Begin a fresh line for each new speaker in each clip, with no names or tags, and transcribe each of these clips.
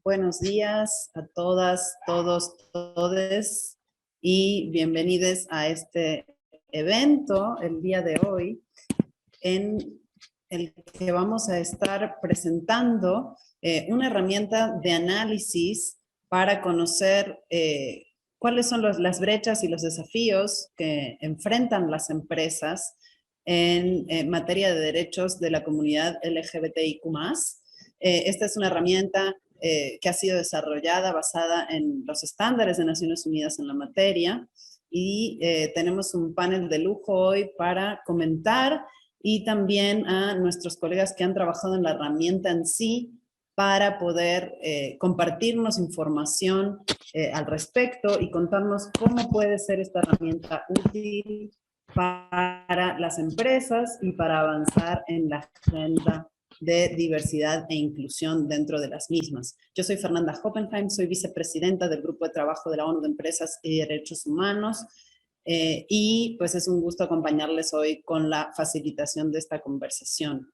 buenos días a todas, todos, todes y bienvenidos a este evento el día de hoy en el que vamos a estar presentando una herramienta de análisis para conocer cuáles son las brechas y los desafíos que enfrentan las empresas en materia de derechos de la comunidad LGBTIQ+. Esta es una herramienta que ha sido desarrollada basada en los estándares de Naciones Unidas en la materia y tenemos un panel de lujo hoy para comentar y también a nuestros colegas que han trabajado en la herramienta en sí para poder compartirnos información al respecto y contarnos cómo puede ser esta herramienta útil para las empresas y para avanzar en la agenda de diversidad e inclusión dentro de las mismas. Yo soy Fernanda Hoppenheim, soy vicepresidenta del Grupo de Trabajo de la ONU de Empresas y Derechos Humanos y pues es un gusto acompañarles hoy con la facilitación de esta conversación.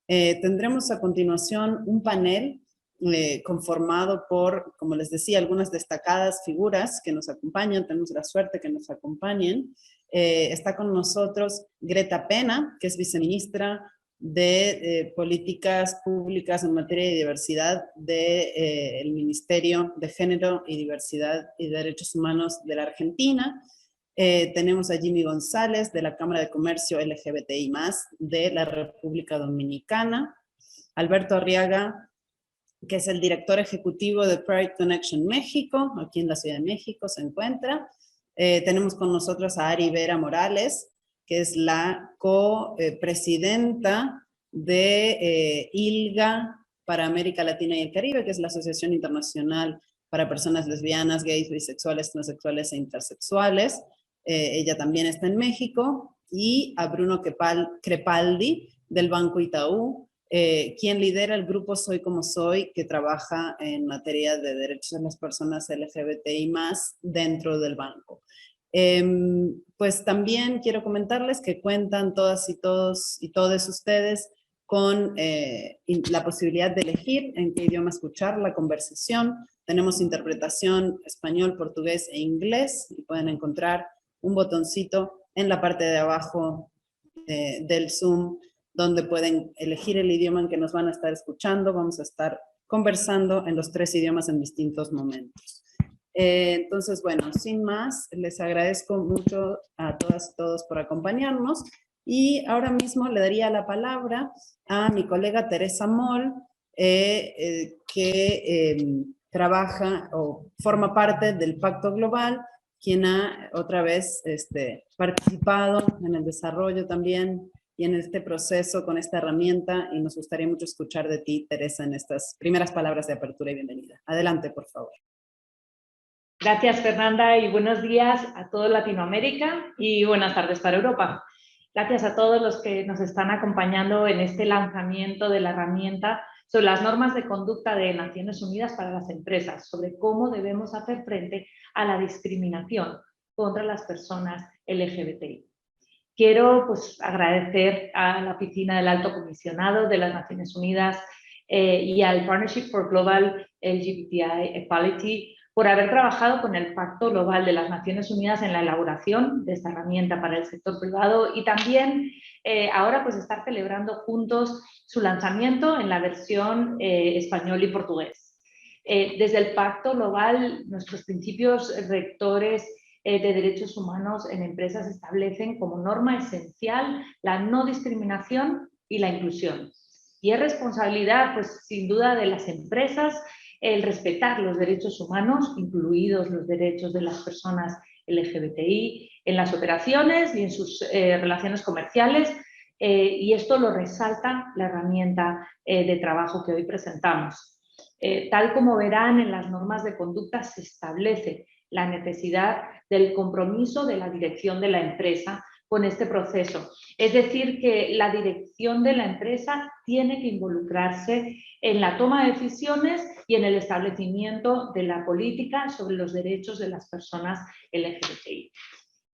Tendremos a continuación un panel conformado por, como les decía, algunas destacadas figuras que nos acompañan, tenemos la suerte que nos acompañen. Está con nosotros Greta Pena, que es viceministra de Políticas Públicas en materia de diversidad del Ministerio de Género y Diversidad y Derechos Humanos de la Argentina. Tenemos a Jimmy González de la Cámara de Comercio LGBTI+, de la República Dominicana. Alberto Arriaga, que es el director ejecutivo de Pride Connection México, aquí en la Ciudad de México se encuentra. Tenemos con nosotros a Ari Vera Morales, que es la copresidenta de ILGA para América Latina y el Caribe, que es la Asociación Internacional para Personas Lesbianas, Gays, Bisexuales, Transexuales e Intersexuales. Ella también está en México. Y a Bruno Crepaldi, del Banco Itaú, quien lidera el grupo Soy Como Soy, que trabaja en materia de derechos de las personas LGBTI+, dentro del banco. Pues también quiero comentarles que cuentan todas y todos y todos ustedes con la posibilidad de elegir en qué idioma escuchar la conversación. Tenemos interpretación español, portugués e inglés y pueden encontrar un botoncito en la parte de abajo del Zoom donde pueden elegir el idioma en que nos van a estar escuchando. Vamos a estar conversando en los 3 idiomas en distintos momentos. Entonces, bueno, sin más, les agradezco mucho a todas y todos por acompañarnos y ahora mismo le daría la palabra a mi colega Teresa Moll, que trabaja o forma parte del Pacto Global, quien ha otra vez participado en el desarrollo también y en este proceso con esta herramienta, y nos gustaría mucho escuchar de ti, Teresa, en estas primeras palabras de apertura y bienvenida. Adelante, por favor.
Gracias, Fernanda, y buenos días a toda Latinoamérica y buenas tardes para Europa. Gracias a todos los que nos están acompañando en este lanzamiento de la herramienta sobre las normas de conducta de Naciones Unidas para las empresas, sobre cómo debemos hacer frente a la discriminación contra las personas LGBTI. Quiero agradecer a la Oficina del Alto Comisionado de las Naciones Unidas y al Partnership for Global LGBTI Equality por haber trabajado con el Pacto Global de las Naciones Unidas en la elaboración de esta herramienta para el sector privado y también ahora estar celebrando juntos su lanzamiento en la versión español y portugués. Desde el Pacto Global, nuestros principios rectores de derechos humanos en empresas establecen como norma esencial la no discriminación y la inclusión. Y es responsabilidad, sin duda, de las empresas el respetar los derechos humanos, incluidos los derechos de las personas LGBTI, en las operaciones y en sus relaciones comerciales, y esto lo resalta la herramienta de trabajo que hoy presentamos. Tal como verán, en las normas de conducta se establece la necesidad del compromiso de la dirección de la empresa con este proceso. Es decir, que la dirección de la empresa tiene que involucrarse en la toma de decisiones y en el establecimiento de la política sobre los derechos de las personas LGBTI.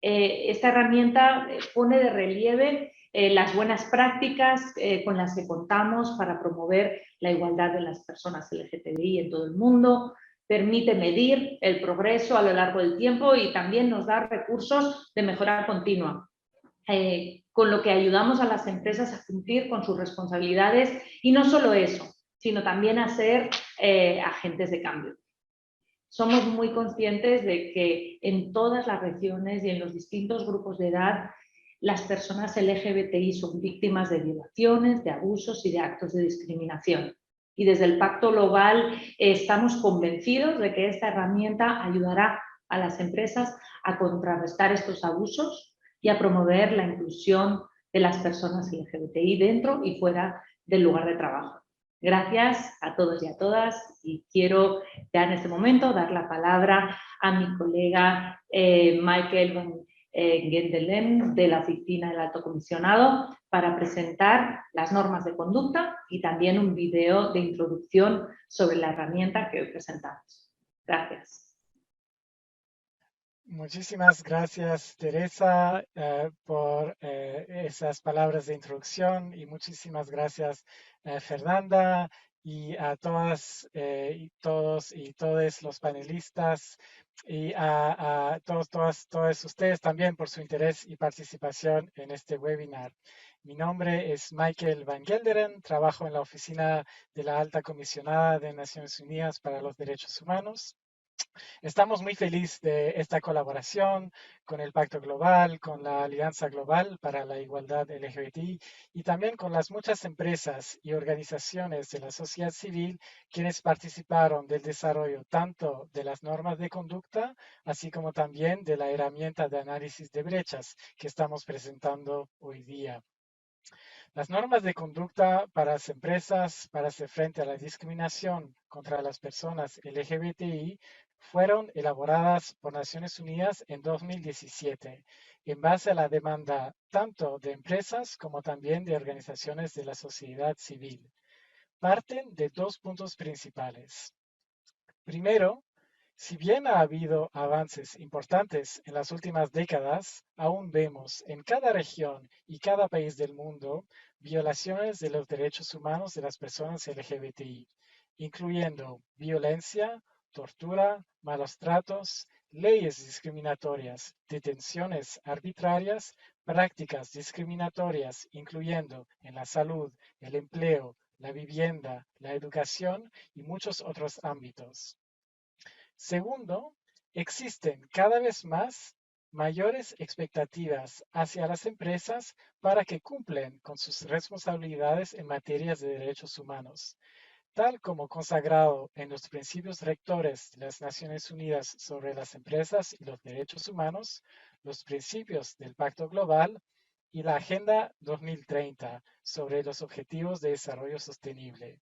Esta herramienta pone de relieve las buenas prácticas con las que contamos para promover la igualdad de las personas LGTBI en todo el mundo, permite medir el progreso a lo largo del tiempo y también nos da recursos de mejora continua, con lo que ayudamos a las empresas a cumplir con sus responsabilidades y no solo eso, sino también a ser agentes de cambio. Somos muy conscientes de que en todas las regiones y en los distintos grupos de edad las personas LGBTI son víctimas de violaciones, de abusos y de actos de discriminación. Y desde el Pacto Global estamos convencidos de que esta herramienta ayudará a las empresas a contrarrestar estos abusos y a promover la inclusión de las personas LGBTI dentro y fuera del lugar de trabajo. Gracias a todos y a todas y quiero ya en este momento dar la palabra a mi colega Michael Van Gendelen de la Oficina del Alto Comisionado para presentar las normas de conducta y también un video de introducción sobre la herramienta que hoy presentamos. Gracias.
Muchísimas gracias, Teresa, por esas palabras de introducción y muchísimas gracias, Fernanda, y a todas y todos y todos los panelistas y a todos ustedes también por su interés y participación en este webinar. Mi nombre es Michael Van Gelderen, trabajo en la Oficina de la Alta Comisionada de Naciones Unidas para los Derechos Humanos. Estamos muy felices de esta colaboración con el Pacto Global, con la Alianza Global para la Igualdad LGBTI y también con las muchas empresas y organizaciones de la sociedad civil quienes participaron del desarrollo tanto de las normas de conducta, así como también de la herramienta de análisis de brechas que estamos presentando hoy día. Las normas de conducta para las empresas para hacer frente a la discriminación contra las personas LGBTI fueron elaboradas por Naciones Unidas en 2017 en base a la demanda tanto de empresas como también de organizaciones de la sociedad civil. Parten de dos puntos principales. Primero, si bien ha habido avances importantes en las últimas décadas, aún vemos en cada región y cada país del mundo violaciones de los derechos humanos de las personas LGBTI, incluyendo violencia, tortura, malos tratos, leyes discriminatorias, detenciones arbitrarias, prácticas discriminatorias, incluyendo en la salud, el empleo, la vivienda, la educación y muchos otros ámbitos. Segundo, existen cada vez más mayores expectativas hacia las empresas para que cumplan con sus responsabilidades en materias de derechos humanos, tal como consagrado en los principios rectores de las Naciones Unidas sobre las empresas y los derechos humanos, los principios del Pacto Global y la Agenda 2030 sobre los Objetivos de Desarrollo Sostenible,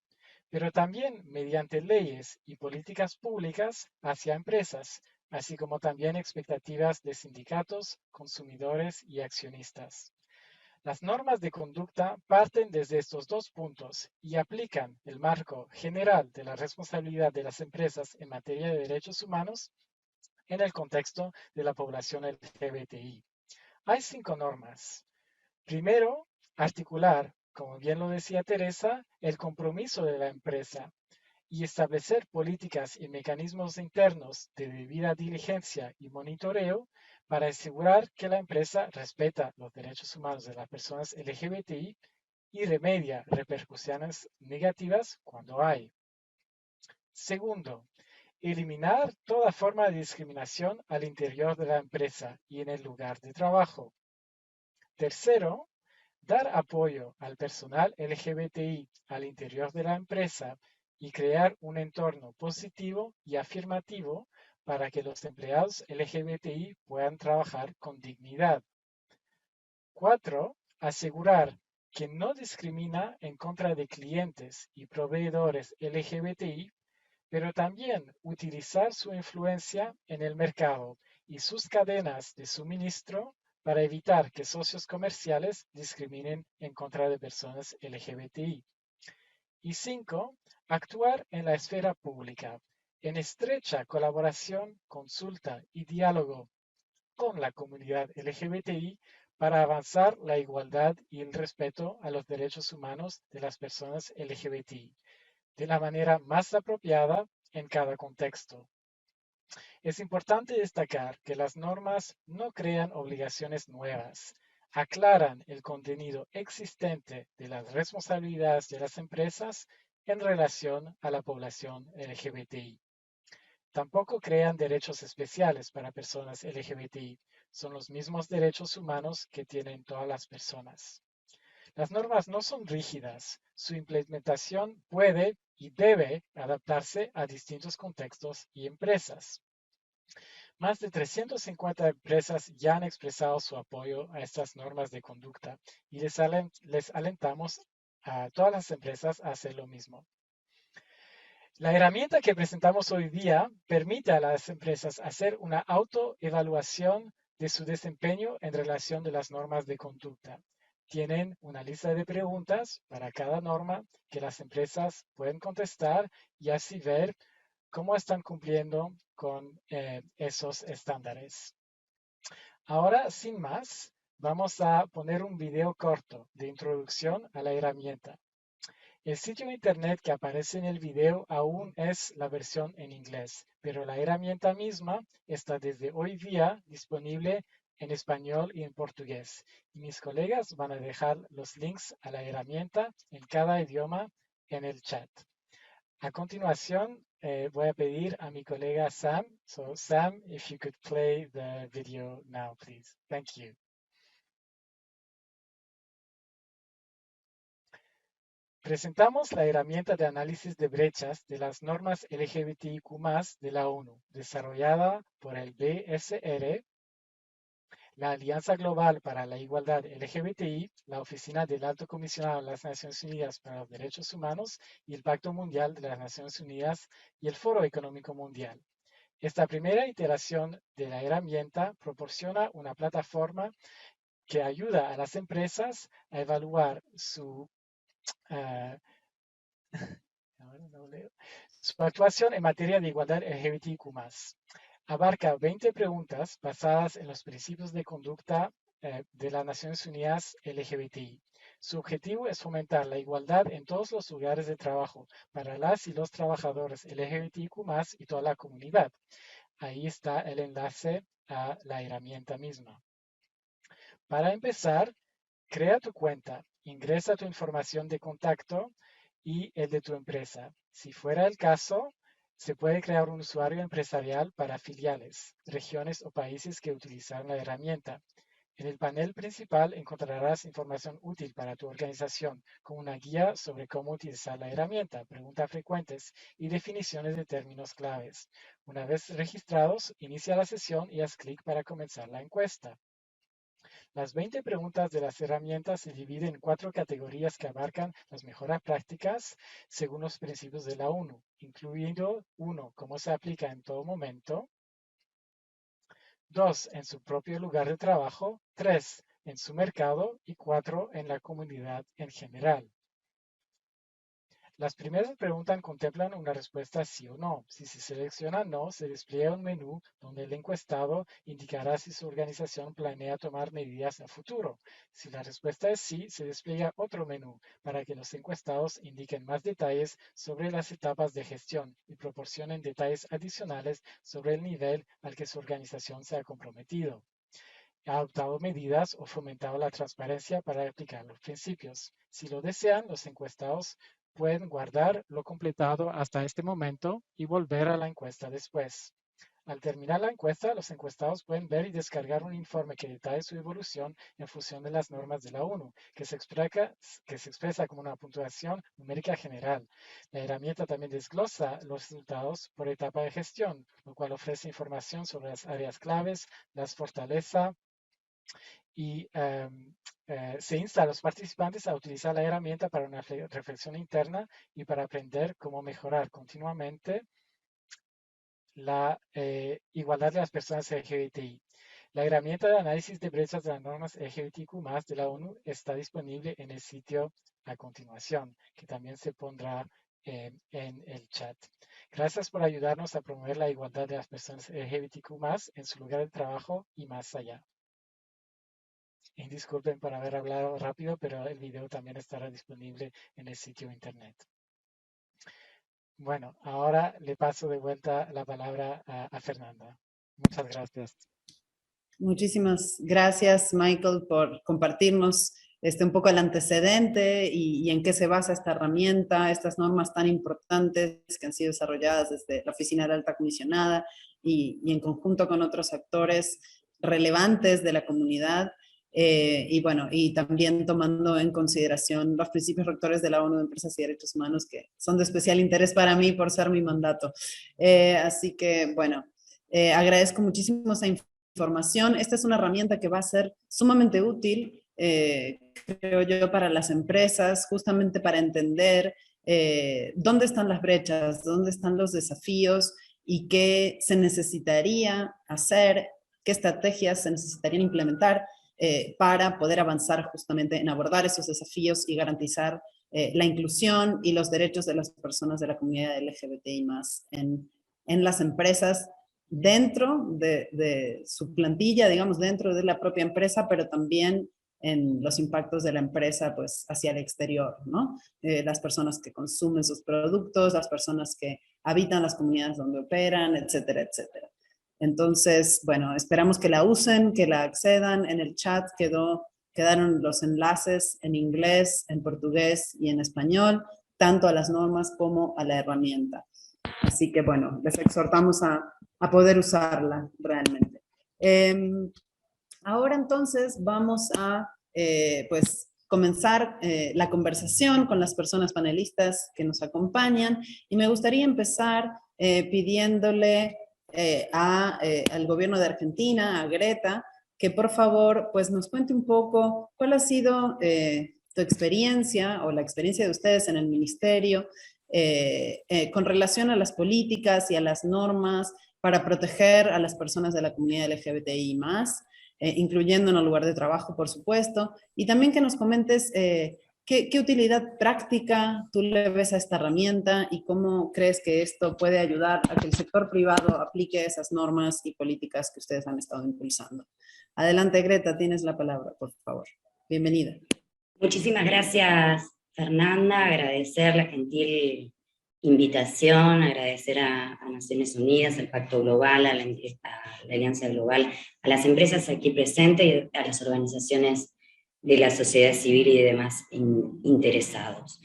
pero también mediante leyes y políticas públicas hacia empresas, así como también expectativas de sindicatos, consumidores y accionistas. Las normas de conducta parten desde estos dos puntos y aplican el marco general de la responsabilidad de las empresas en materia de derechos humanos en el contexto de la población LGBTI. Hay 5 normas. Primero, articular, como bien lo decía Teresa, el compromiso de la empresa y establecer políticas y mecanismos internos de debida diligencia y monitoreo para asegurar que la empresa respeta los derechos humanos de las personas LGBTI y remedia repercusiones negativas cuando hay. Segundo, eliminar toda forma de discriminación al interior de la empresa y en el lugar de trabajo. Tercero, dar apoyo al personal LGBTI al interior de la empresa y crear un entorno positivo y afirmativo para que los empleados LGBTI puedan trabajar con dignidad. 4. Asegurar que no discrimina en contra de clientes y proveedores LGBTI, pero también utilizar su influencia en el mercado y sus cadenas de suministro para evitar que socios comerciales discriminen en contra de personas LGBTI. Y 5. Actuar en la esfera pública, en estrecha colaboración, consulta y diálogo con la comunidad LGBTI para avanzar la igualdad y el respeto a los derechos humanos de las personas LGBTI de la manera más apropiada en cada contexto. Es importante destacar que las normas no crean obligaciones nuevas, aclaran el contenido existente de las responsabilidades de las empresas en relación a la población LGBTI. Tampoco crean derechos especiales para personas LGBTI. Son los mismos derechos humanos que tienen todas las personas. Las normas no son rígidas. Su implementación puede y debe adaptarse a distintos contextos y empresas. Más de 350 empresas ya han expresado su apoyo a estas normas de conducta y les alentamos a todas las empresas a hacer lo mismo. La herramienta que presentamos hoy día permite a las empresas hacer una autoevaluación de su desempeño en relación de las normas de conducta. Tienen una lista de preguntas para cada norma que las empresas pueden contestar y así ver cómo están cumpliendo con esos estándares. Ahora, sin más, vamos a poner un video corto de introducción a la herramienta. El sitio internet que aparece en el video aún es la versión en inglés, pero la herramienta misma está desde hoy día disponible en español y en portugués. Y mis colegas van a dejar los links a la herramienta en cada idioma en el chat. A continuación, voy a pedir a mi colega Sam. So Sam, if you could play the video now, please. Thank you. Presentamos la herramienta de análisis de brechas de las normas LGBTIQ+ de la ONU, desarrollada por el BSR, la Alianza Global para la Igualdad LGBTI, la Oficina del Alto Comisionado de las Naciones Unidas para los Derechos Humanos y el Pacto Mundial de las Naciones Unidas y el Foro Económico Mundial. Esta primera iteración de la herramienta proporciona una plataforma que ayuda a las empresas a evaluar su actuación en materia de igualdad LGBTIQ+. Abarca 20 preguntas basadas en los principios de conducta de las Naciones Unidas LGBTI. Su objetivo es fomentar la igualdad en todos los lugares de trabajo para las y los trabajadores LGBTIQ+ y toda la comunidad. Ahí está el enlace a la herramienta misma. Para empezar, crea tu cuenta, ingresa tu información de contacto y el de tu empresa. Si fuera el caso, se puede crear un usuario empresarial para filiales, regiones o países que utilizan la herramienta. En el panel principal encontrarás información útil para tu organización, como una guía sobre cómo utilizar la herramienta, preguntas frecuentes y definiciones de términos claves. Una vez registrados, inicia la sesión y haz clic para comenzar la encuesta. Las 20 preguntas de las herramientas se dividen en 4 categorías que abarcan las mejores prácticas según los principios de la ONU, incluyendo 1, cómo se aplica en todo momento, 2, en su propio lugar de trabajo, 3, en su mercado y 4, en la comunidad en general. Las primeras preguntas contemplan una respuesta sí o no. Si se selecciona no, se despliega un menú donde el encuestado indicará si su organización planea tomar medidas a futuro. Si la respuesta es sí, se despliega otro menú para que los encuestados indiquen más detalles sobre las etapas de gestión y proporcionen detalles adicionales sobre el nivel al que su organización se ha comprometido. Ha adoptado medidas o fomentado la transparencia para aplicar los principios. Si lo desean, los encuestados pueden guardar lo completado hasta este momento y volver a la encuesta después. Al terminar la encuesta, los encuestados pueden ver y descargar un informe que detalle su evolución en función de las normas de la ONU, que se expresa como una puntuación numérica general. La herramienta también desglosa los resultados por etapa de gestión, lo cual ofrece información sobre las áreas claves, las fortalezas y se insta a los participantes a utilizar la herramienta para una reflexión interna y para aprender cómo mejorar continuamente la igualdad de las personas LGBTI. La herramienta de análisis de brechas de las normas LGBTQ+ de la ONU está disponible en el sitio a continuación, que también se pondrá en el chat. Gracias por ayudarnos a promover la igualdad de las personas LGBTQ+ en su lugar de trabajo y más allá. Y disculpen por haber hablado rápido, pero el video también estará disponible en el sitio internet. Bueno, ahora le paso de vuelta la palabra a Fernanda. Muchas gracias.
Muchísimas gracias, Michael, por compartirnos un poco el antecedente y en qué se basa esta herramienta, estas normas tan importantes que han sido desarrolladas desde la Oficina de la Alta Comisionada y en conjunto con otros actores relevantes de la comunidad. Y bueno, y también tomando en consideración los principios rectores de la ONU de Empresas y Derechos Humanos, que son de especial interés para mí por ser mi mandato. Así que, bueno, agradezco muchísimo esa información. Esta es una herramienta que va a ser sumamente útil, creo yo, para las empresas, justamente para entender dónde están las brechas, dónde están los desafíos y qué se necesitaría hacer, qué estrategias se necesitarían implementar para poder avanzar justamente en abordar esos desafíos y garantizar la inclusión y los derechos de las personas de la comunidad LGBTI más en las empresas, dentro de su plantilla, digamos, dentro de la propia empresa, pero también en los impactos de la empresa pues hacia el exterior, ¿no? Las personas que consumen sus productos, las personas que habitan las comunidades donde operan, etcétera, etcétera. Entonces, bueno, esperamos que la usen, que la accedan. En el chat quedaron los enlaces en inglés, en portugués y en español, tanto a las normas como a la herramienta. Así que, bueno, les exhortamos a poder usarla realmente. Ahora entonces vamos a pues comenzar la conversación con las personas panelistas que nos acompañan y me gustaría empezar pidiéndole al gobierno de Argentina, a Greta, que por favor pues nos cuente un poco cuál ha sido tu experiencia o la experiencia de ustedes en el ministerio con relación a las políticas y a las normas para proteger a las personas de la comunidad LGBTI+, incluyendo en el lugar de trabajo, por supuesto, y también que nos comentes ¿qué utilidad práctica tú le ves a esta herramienta y cómo crees que esto puede ayudar a que el sector privado aplique esas normas y políticas que ustedes han estado impulsando? Adelante, Greta, tienes la palabra, por favor. Bienvenida.
Muchísimas gracias, Fernanda. Agradecer la gentil invitación, agradecer a Naciones Unidas, al Pacto Global, a la Alianza Global, a las empresas aquí presentes y a las organizaciones de la sociedad civil y demás interesados.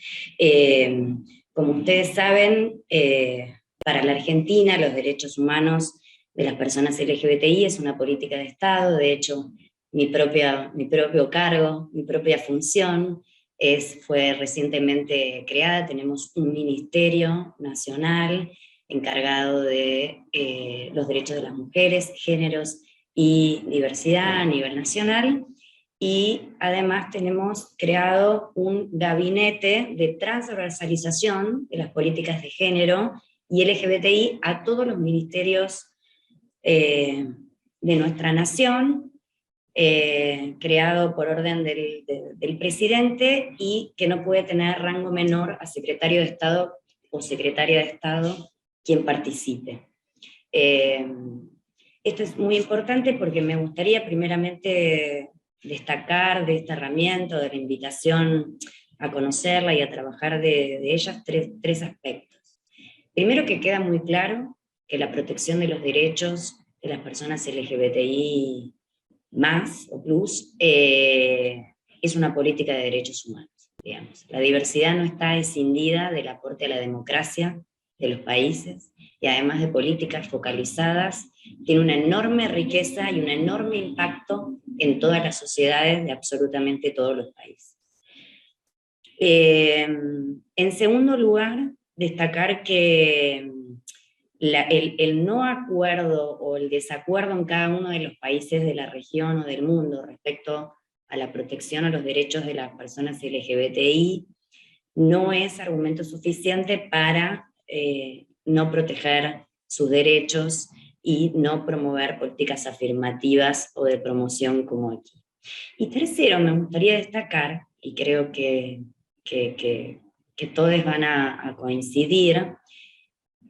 Como ustedes saben, para la Argentina los derechos humanos de las personas LGBTI es una política de Estado. De hecho, mi propio cargo, mi propia función fue recientemente creada. Tenemos un ministerio nacional encargado de los derechos de las mujeres, géneros y diversidad a nivel nacional, y además tenemos creado un gabinete de transversalización de las políticas de género y LGBTI a todos los ministerios de nuestra nación, creado por orden del presidente y que no puede tener rango menor a secretario de Estado o secretaria de Estado quien participe. Esto es muy importante porque me gustaría primeramente destacar de esta herramienta, de la invitación a conocerla y a trabajar de ellas tres aspectos. Primero, que queda muy claro que la protección de los derechos de las personas LGBTI más o plus es una política de derechos humanos, digamos. La diversidad no está escindida del aporte a la democracia de los países, y además de políticas focalizadas, tiene una enorme riqueza y un enorme impacto en todas las sociedades de absolutamente todos los países. En segundo lugar, destacar que el no acuerdo o el desacuerdo en cada uno de los países de la región o del mundo respecto a la protección a los derechos de las personas LGBTI no es argumento suficiente para no proteger sus derechos y no promover políticas afirmativas o de promoción como aquí. Y tercero, me gustaría destacar, y creo que todos van a coincidir,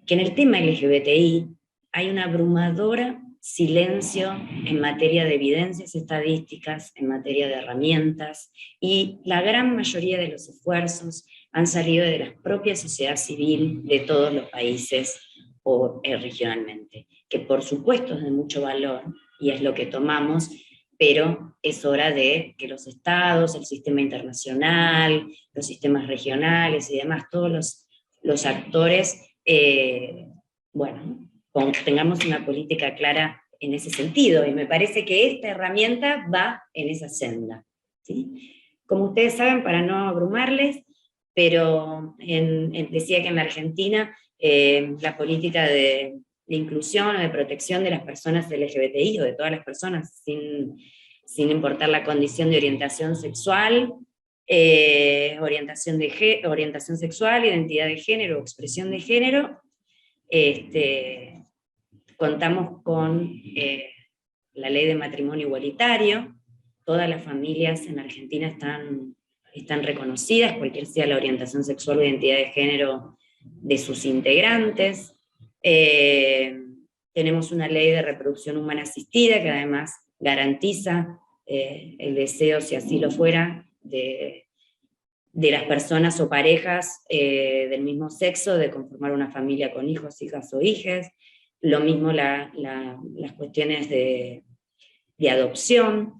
que en el tema LGBTI hay una abrumadora silencio en materia de evidencias estadísticas, en materia de herramientas, y la gran mayoría de los esfuerzos han salido de la propia sociedad civil de todos los países o regionalmente, que por supuesto es de mucho valor y es lo que tomamos, pero es hora de que los estados, el sistema internacional, los sistemas regionales y demás, todos los actores, bueno, tengamos una política clara en ese sentido, y me parece que esta herramienta va en esa senda, ¿sí? Como ustedes saben, para no abrumarles, pero decía que en la Argentina la política de inclusión o de protección de las personas LGBTI, o de todas las personas, sin importar la condición de orientación sexual, orientación sexual, identidad de género o expresión de género, contamos con la ley de matrimonio igualitario. Todas las familias en Argentina están reconocidas, cualquier sea la orientación sexual o identidad de género de sus integrantes. Tenemos una ley de reproducción humana asistida que además garantiza el deseo, si así lo fuera, de las personas o parejas del mismo sexo de conformar una familia con hijos, hijas o hijes. Lo mismo las cuestiones de adopción.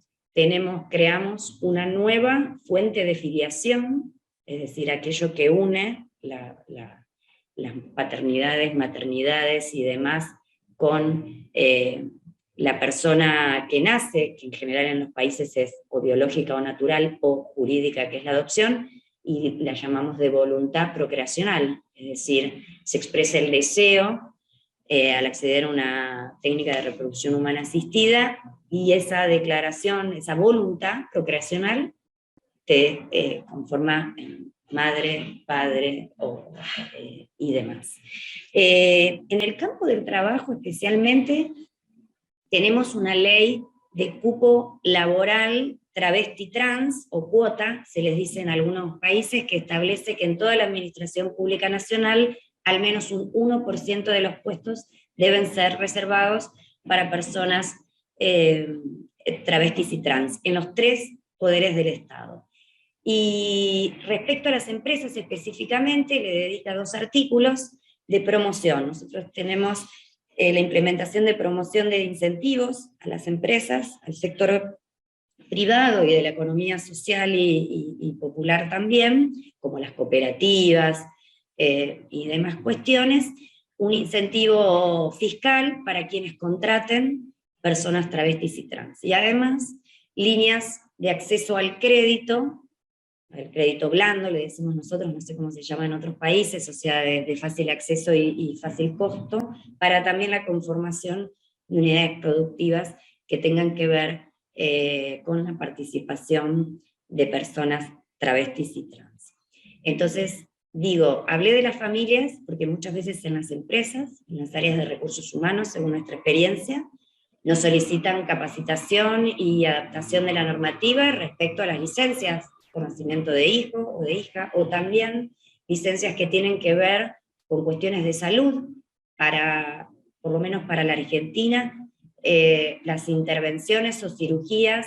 Creamos una nueva fuente de filiación, es decir, aquello que une las paternidades, maternidades y demás con la persona que nace, que en general en los países es o biológica o natural o jurídica, que es la adopción, y la llamamos de voluntad procreacional, es decir, se expresa el deseo al acceder a una técnica de reproducción humana asistida, y esa declaración, esa voluntad procreacional te conforma en madre, padre y demás. En el campo del trabajo especialmente tenemos una ley de cupo laboral travesti trans, o cuota, se les dice en algunos países, que establece que en toda la administración pública nacional al menos un 1% de los puestos deben ser reservados para personas travestis y trans, en los 3 poderes del Estado. Y respecto a las empresas específicamente, le dedica 2 artículos de promoción. Nosotros tenemos la implementación de promoción de incentivos a las empresas, al sector privado y de la economía social y popular también, como las cooperativas y demás cuestiones, un incentivo fiscal para quienes contraten personas travestis y trans. Y además, líneas de acceso al crédito blando, le decimos nosotros, no sé cómo se llama en otros países, o sea, de fácil acceso y fácil costo, para también la conformación de unidades productivas que tengan que ver con la participación de personas travestis y trans. Entonces, hablé de las familias, porque muchas veces en las empresas, en las áreas de recursos humanos, según nuestra experiencia, nos solicitan capacitación y adaptación de la normativa respecto a las licencias, conocimiento de hijo o de hija, o también licencias que tienen que ver con cuestiones de salud, por lo menos para la Argentina, las intervenciones o cirugías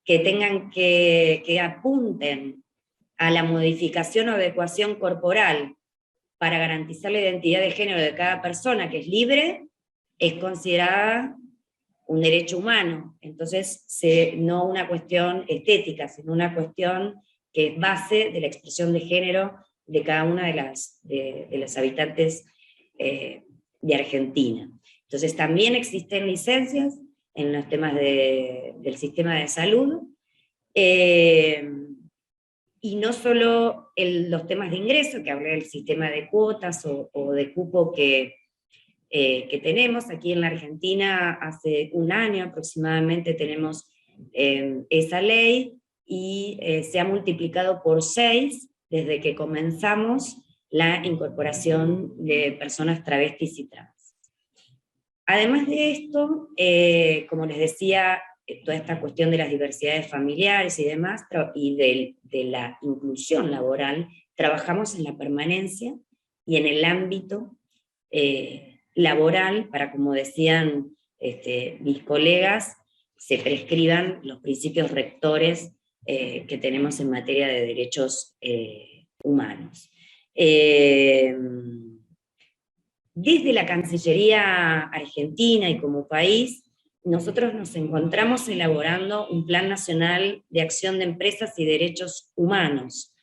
que tengan que apunten a la modificación o adecuación corporal para garantizar la identidad de género de cada persona, que es libre, es considerada un derecho humano. Entonces, no una cuestión estética, sino una cuestión que es base de la expresión de género de cada una de los habitantes de Argentina. Entonces, también existen licencias en los temas del sistema de salud, y no solo los temas de ingreso, que hablé del sistema de cuotas o de cupo que tenemos. Aquí en la Argentina hace un año aproximadamente tenemos esa ley, y se ha multiplicado por 6 desde que comenzamos la incorporación de personas travestis y trans. Además de esto, como les decía, toda esta cuestión de las diversidades familiares y demás, y de la inclusión laboral, trabajamos en la permanencia y en el ámbito laboral para, como decían mis colegas se prescriban los principios rectores que tenemos en materia de derechos humanos. Desde la Cancillería Argentina y como país, nosotros nos encontramos elaborando un Plan Nacional de Acción de Empresas y Derechos Humanos,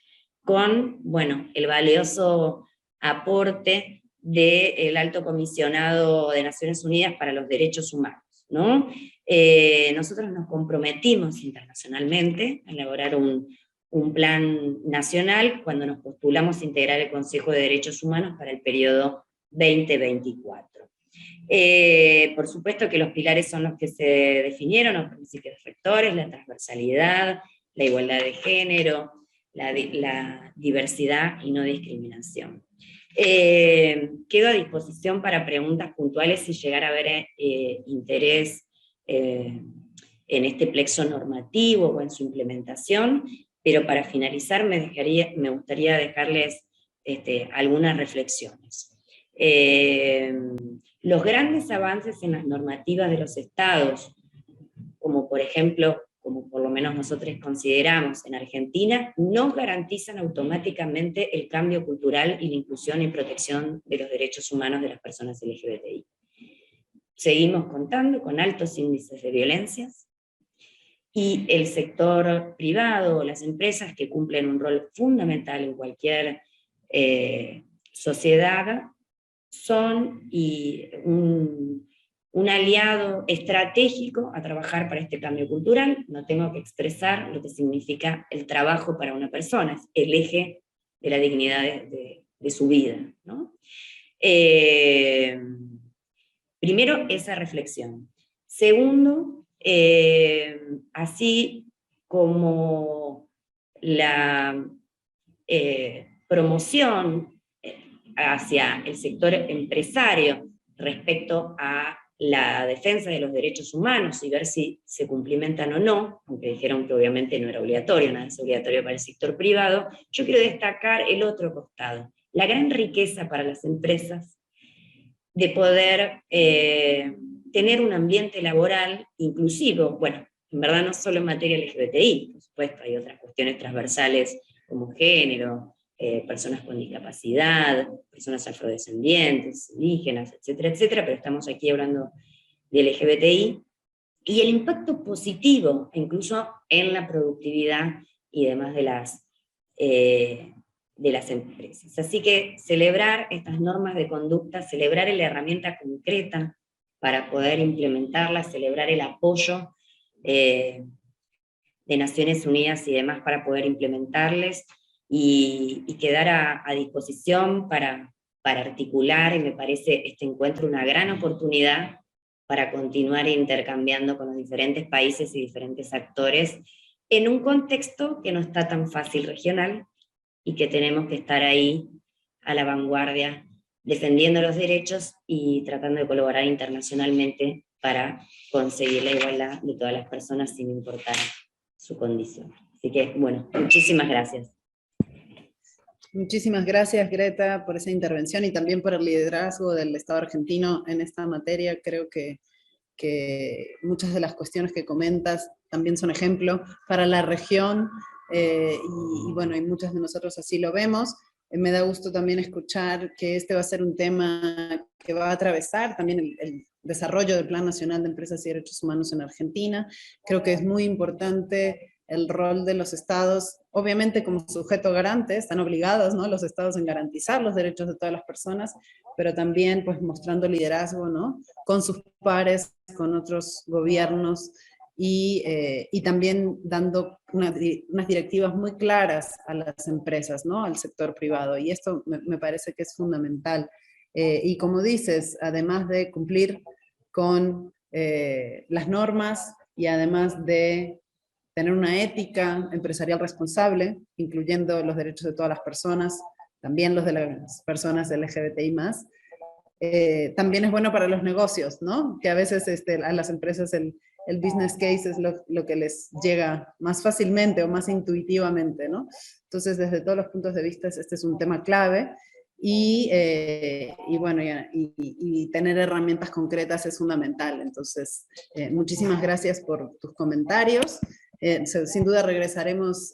con, bueno, el valioso aporte del Alto Comisionado de Naciones Unidas para los Derechos Humanos, ¿no? Nosotros nos comprometimos internacionalmente a elaborar un plan nacional cuando nos postulamos a integrar el Consejo de Derechos Humanos para el periodo 2024. Por supuesto que los pilares son los que se definieron, los principios rectores, la transversalidad, la igualdad de género, la diversidad y no discriminación. Quedo a disposición para preguntas puntuales si llegara a haber interés en este plexo normativo o en su implementación, pero para finalizar me gustaría dejarles algunas reflexiones. Los grandes avances en las normativas de los estados, como por ejemplo, como por lo menos nosotros consideramos en Argentina, no garantizan automáticamente el cambio cultural y la inclusión y protección de los derechos humanos de las personas LGBTI. Seguimos contando con altos índices de violencias, y el sector privado, las empresas que cumplen un rol fundamental en cualquier sociedad, son un aliado estratégico a trabajar para este cambio cultural. No tengo que expresar lo que significa el trabajo para una persona, es el eje de la dignidad de su vida, ¿no? Primero, esa reflexión. Segundo, así como la promoción hacia el sector empresario respecto a la defensa de los derechos humanos y ver si se cumplimentan o no, aunque dijeron que obviamente no era obligatorio, nada es obligatorio para el sector privado, yo quiero destacar el otro costado, la gran riqueza para las empresas de poder tener un ambiente laboral inclusivo, bueno, en verdad no solo en materia LGBTI, por supuesto, hay otras cuestiones transversales como género, personas con discapacidad, personas afrodescendientes, indígenas, etcétera, etcétera, pero estamos aquí hablando de LGBTI, y el impacto positivo, incluso en la productividad y demás de las empresas. Así que celebrar estas normas de conducta, celebrar la herramienta concreta para poder implementarlas, celebrar el apoyo de Naciones Unidas y demás para poder implementarles, y quedar a disposición para articular, y me parece este encuentro una gran oportunidad para continuar intercambiando con los diferentes países y diferentes actores en un contexto que no está tan fácil regional, y que tenemos que estar ahí a la vanguardia, defendiendo los derechos y tratando de colaborar internacionalmente para conseguir la igualdad de todas las personas sin importar su condición. Así que, bueno, muchísimas gracias.
Muchísimas gracias, Greta, por esa intervención y también por el liderazgo del Estado argentino en esta materia. Creo que muchas de las cuestiones que comentas también son ejemplo para la región, y bueno, y muchos de nosotros así lo vemos. Me da gusto también escuchar que este va a ser un tema que va a atravesar también el desarrollo del Plan Nacional de Empresas y Derechos Humanos en Argentina. Creo que es muy importante el rol de los estados, obviamente como sujeto garante, están obligados, ¿no?, los estados en garantizar los derechos de todas las personas, pero también pues mostrando liderazgo, ¿no?, con sus pares, con otros gobiernos, y también dando unas directivas muy claras a las empresas, ¿no?, al sector privado, y esto me parece que es fundamental. Y como dices, además de cumplir con las normas, y además de tener una ética empresarial responsable, incluyendo los derechos de todas las personas, también los de las personas LGBTI+, también es bueno para los negocios, ¿no? Que a veces a las empresas el business case es lo que les llega más fácilmente o más intuitivamente, ¿no? Entonces, desde todos los puntos de vista, este es un tema clave, y bueno, y tener herramientas concretas es fundamental. Entonces, muchísimas gracias por tus comentarios. Sin duda regresaremos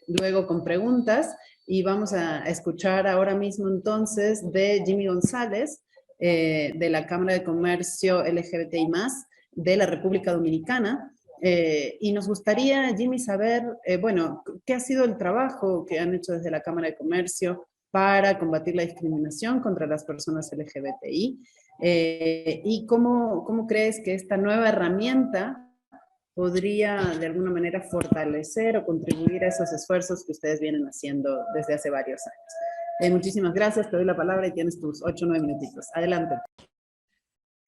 luego con preguntas, y vamos a escuchar ahora mismo entonces de Jimmy González, de la Cámara de Comercio LGBTI+, de la República Dominicana. Y nos gustaría, Jimmy, saber, bueno, qué ha sido el trabajo que han hecho desde la Cámara de Comercio para combatir la discriminación contra las personas LGBTI, y cómo crees que esta nueva herramienta podría de alguna manera fortalecer o contribuir a esos esfuerzos que ustedes vienen haciendo desde hace varios años. Muchísimas gracias, te doy la palabra y tienes tus 8 o 9 minutitos. Adelante.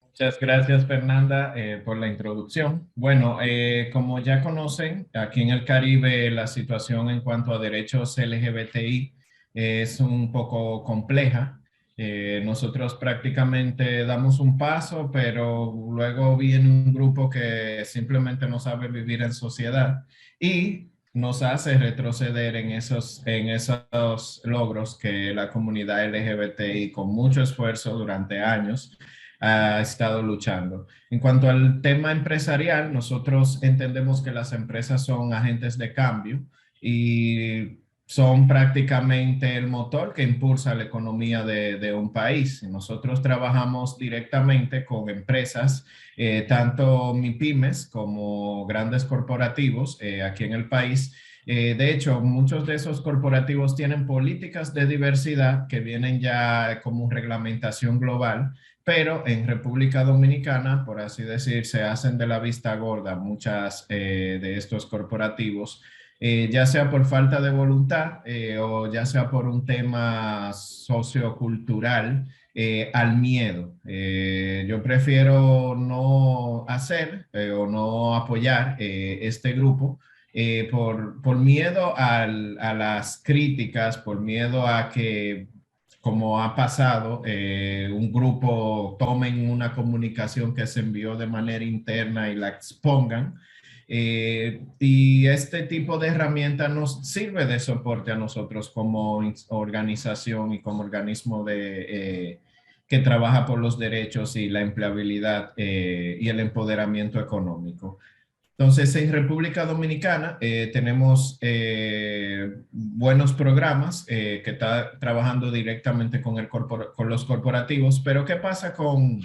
Muchas gracias, Fernanda, por la introducción. Bueno, como ya conocen, aquí en el Caribe la situación en cuanto a derechos LGBTI es un poco compleja. Nosotros prácticamente damos un paso, pero luego viene un grupo que simplemente no sabe vivir en sociedad y nos hace retroceder en esos logros que la comunidad LGBTI con mucho esfuerzo durante años ha estado luchando. En cuanto al tema empresarial, nosotros entendemos que las empresas son agentes de cambio y son prácticamente el motor que impulsa la economía de un país. Nosotros trabajamos directamente con empresas, tanto MIPYMES como grandes corporativos aquí en el país. De hecho, muchos de esos corporativos tienen políticas de diversidad que vienen ya como reglamentación global, pero en República Dominicana, por así decir, se hacen de la vista gorda muchas de estos corporativos, ya sea por falta de voluntad o ya sea por un tema sociocultural, al miedo. Yo prefiero no hacer o no apoyar este grupo por miedo a las críticas, por miedo a que, como ha pasado, un grupo tomen una comunicación que se envió de manera interna y la expongan. Y este tipo de herramienta nos sirve de soporte a nosotros como organización y como organismo que trabaja por los derechos y la empleabilidad y el empoderamiento económico. Entonces, en República Dominicana tenemos buenos programas que están trabajando directamente con los corporativos, pero ¿qué pasa con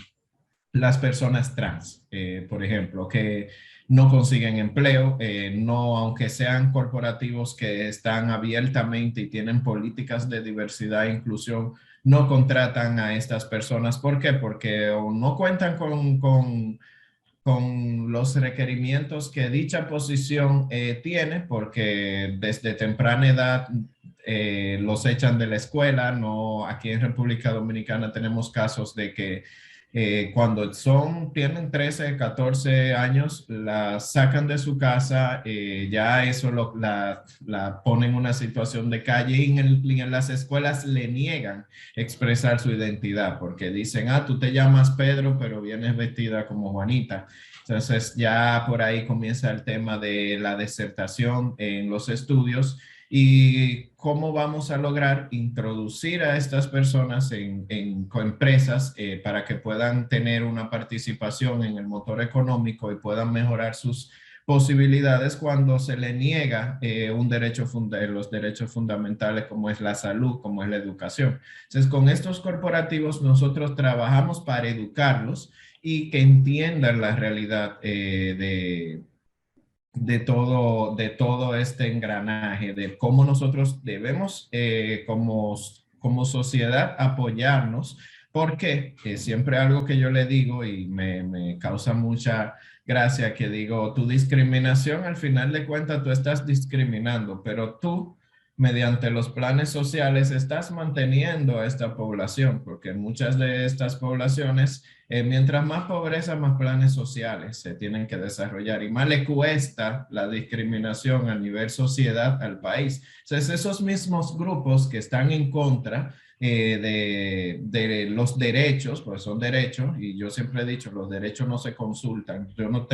las personas trans, por ejemplo, que no consiguen empleo, no, aunque sean corporativos que están abiertamente y tienen políticas de diversidad e inclusión, no contratan a estas personas? ¿Por qué? Porque o no cuentan con los requerimientos que dicha posición tiene, porque desde temprana edad los echan de la escuela. No, aquí en República Dominicana tenemos casos de que cuando tienen 13, 14 años, la sacan de su casa, ya eso la ponen en una situación de calle, y en las escuelas le niegan expresar su identidad porque dicen, tú te llamas Pedro, pero vienes vestida como Juanita. Entonces ya por ahí comienza el tema de la desertación en los estudios. ¿Y cómo vamos a lograr introducir a estas personas en empresas para que puedan tener una participación en el motor económico y puedan mejorar sus posibilidades cuando se le niega los derechos fundamentales, como es la salud, como es la educación? Entonces, con estos corporativos nosotros trabajamos para educarlos y que entiendan la realidad de todo este engranaje, de cómo nosotros debemos como sociedad apoyarnos, porque siempre algo que yo le digo y me causa mucha gracia, que digo, tu discriminación, al final de cuentas tú estás discriminando, pero tú, mediante los planes sociales, estás manteniendo a esta población, porque muchas de estas poblaciones, mientras más pobreza, más planes sociales se tienen que desarrollar y más le cuesta la discriminación a nivel sociedad al país. Entonces, esos mismos grupos que están en contra de los derechos, pues son derechos, y yo siempre he dicho, los derechos no se consultan. Tú no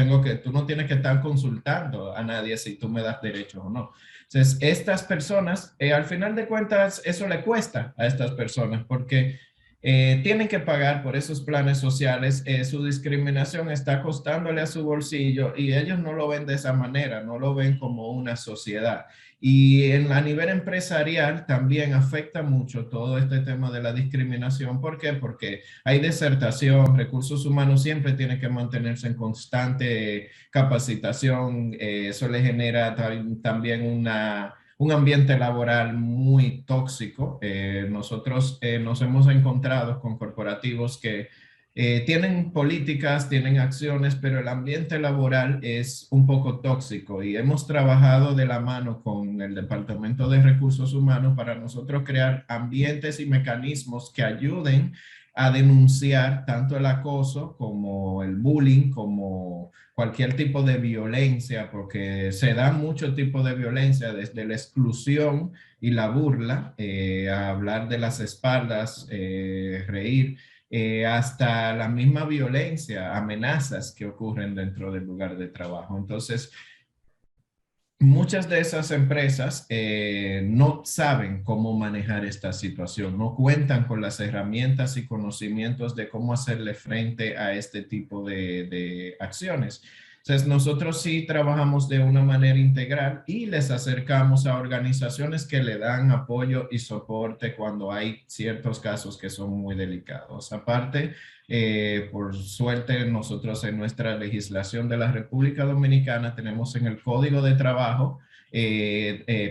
tienes que estar consultando a nadie si tú me das derechos o no. Entonces, estas personas, al final de cuentas, eso le cuesta a estas personas porque tienen que pagar por esos planes sociales, su discriminación está costándole a su bolsillo y ellos no lo ven de esa manera, no lo ven como una sociedad. Y a nivel empresarial también afecta mucho todo este tema de la discriminación. ¿Por qué? Porque hay desertación, recursos humanos siempre tienen que mantenerse en constante capacitación, eso le genera también un ambiente laboral muy tóxico. Nosotros nos hemos encontrado con corporativos que tienen políticas, tienen acciones, pero el ambiente laboral es un poco tóxico y hemos trabajado de la mano con el Departamento de Recursos Humanos para nosotros crear ambientes y mecanismos que ayuden a denunciar tanto el acoso como el bullying, como cualquier tipo de violencia, porque se da mucho tipo de violencia, desde la exclusión y la burla, a hablar de las espaldas, reír, hasta la misma violencia, amenazas que ocurren dentro del lugar de trabajo. Entonces, muchas de esas empresas no saben cómo manejar esta situación, no cuentan con las herramientas y conocimientos de cómo hacerle frente a este tipo de acciones. Entonces, nosotros sí trabajamos de una manera integral y les acercamos a organizaciones que le dan apoyo y soporte cuando hay ciertos casos que son muy delicados. Aparte, por suerte, nosotros en nuestra legislación de la República Dominicana tenemos en el Código de Trabajo,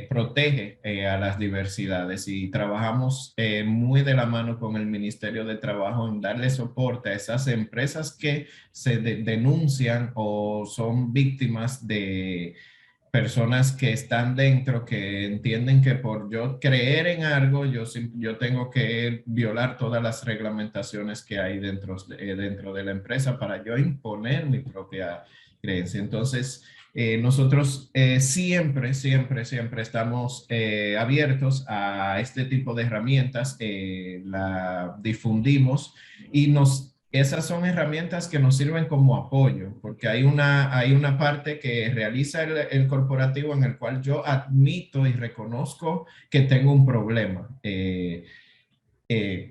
protege a las diversidades y trabajamos muy de la mano con el Ministerio de Trabajo en darle soporte a esas empresas que se denuncian o son víctimas de personas que están dentro, que entienden que por yo creer en algo, yo tengo que violar todas las reglamentaciones que hay dentro de la empresa para yo imponer mi propia creencia. Entonces, nosotros siempre estamos abiertos a este tipo de herramientas, la difundimos y esas son herramientas que nos sirven como apoyo, porque hay una parte que realiza el corporativo en el cual yo admito y reconozco que tengo un problema.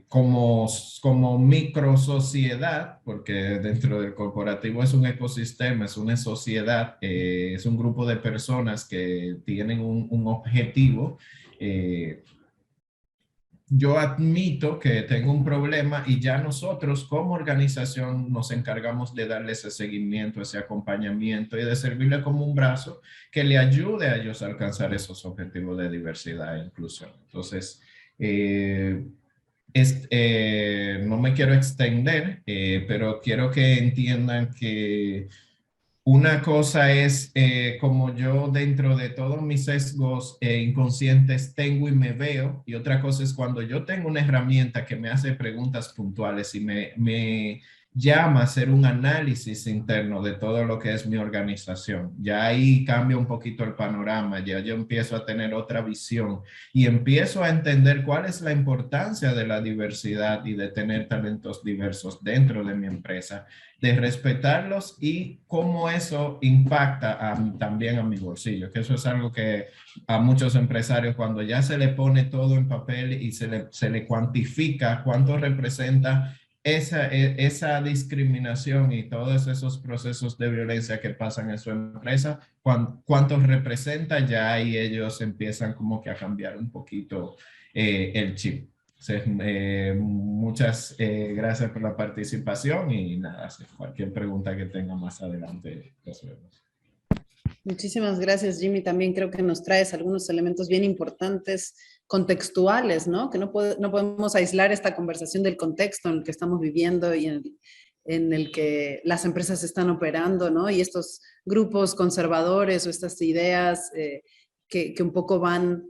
Como micro sociedad, porque dentro del corporativo es un ecosistema, es una sociedad, es un grupo de personas que tienen un objetivo. Yo admito que tengo un problema y ya nosotros como organización nos encargamos de darle ese seguimiento, ese acompañamiento y de servirle como un brazo que le ayude a ellos a alcanzar esos objetivos de diversidad e inclusión. Entonces, no me quiero extender, pero quiero que entiendan que una cosa es como yo dentro de todos mis sesgos inconscientes tengo y me veo, y otra cosa es cuando yo tengo una herramienta que me hace preguntas puntuales y me llama a hacer un análisis interno de todo lo que es mi organización. Ya ahí cambia un poquito el panorama, ya yo empiezo a tener otra visión y empiezo a entender cuál es la importancia de la diversidad y de tener talentos diversos dentro de mi empresa, de respetarlos y cómo eso impacta también a mi bolsillo, que eso es algo que a muchos empresarios cuando ya se le pone todo en papel y se le cuantifica cuánto representa esa discriminación y todos esos procesos de violencia que pasan en su empresa, cuánto representa, ya ahí ellos empiezan como que a cambiar un poquito el chip. Muchas gracias por la participación y nada, cualquier pregunta que tenga más adelante, los vemos.
Muchísimas gracias, Jimmy. También creo que nos traes algunos elementos bien importantes, contextuales, ¿no? Que no podemos aislar esta conversación del contexto en el que estamos viviendo y en el que las empresas están operando, ¿no? Y estos grupos conservadores o estas ideas que un poco van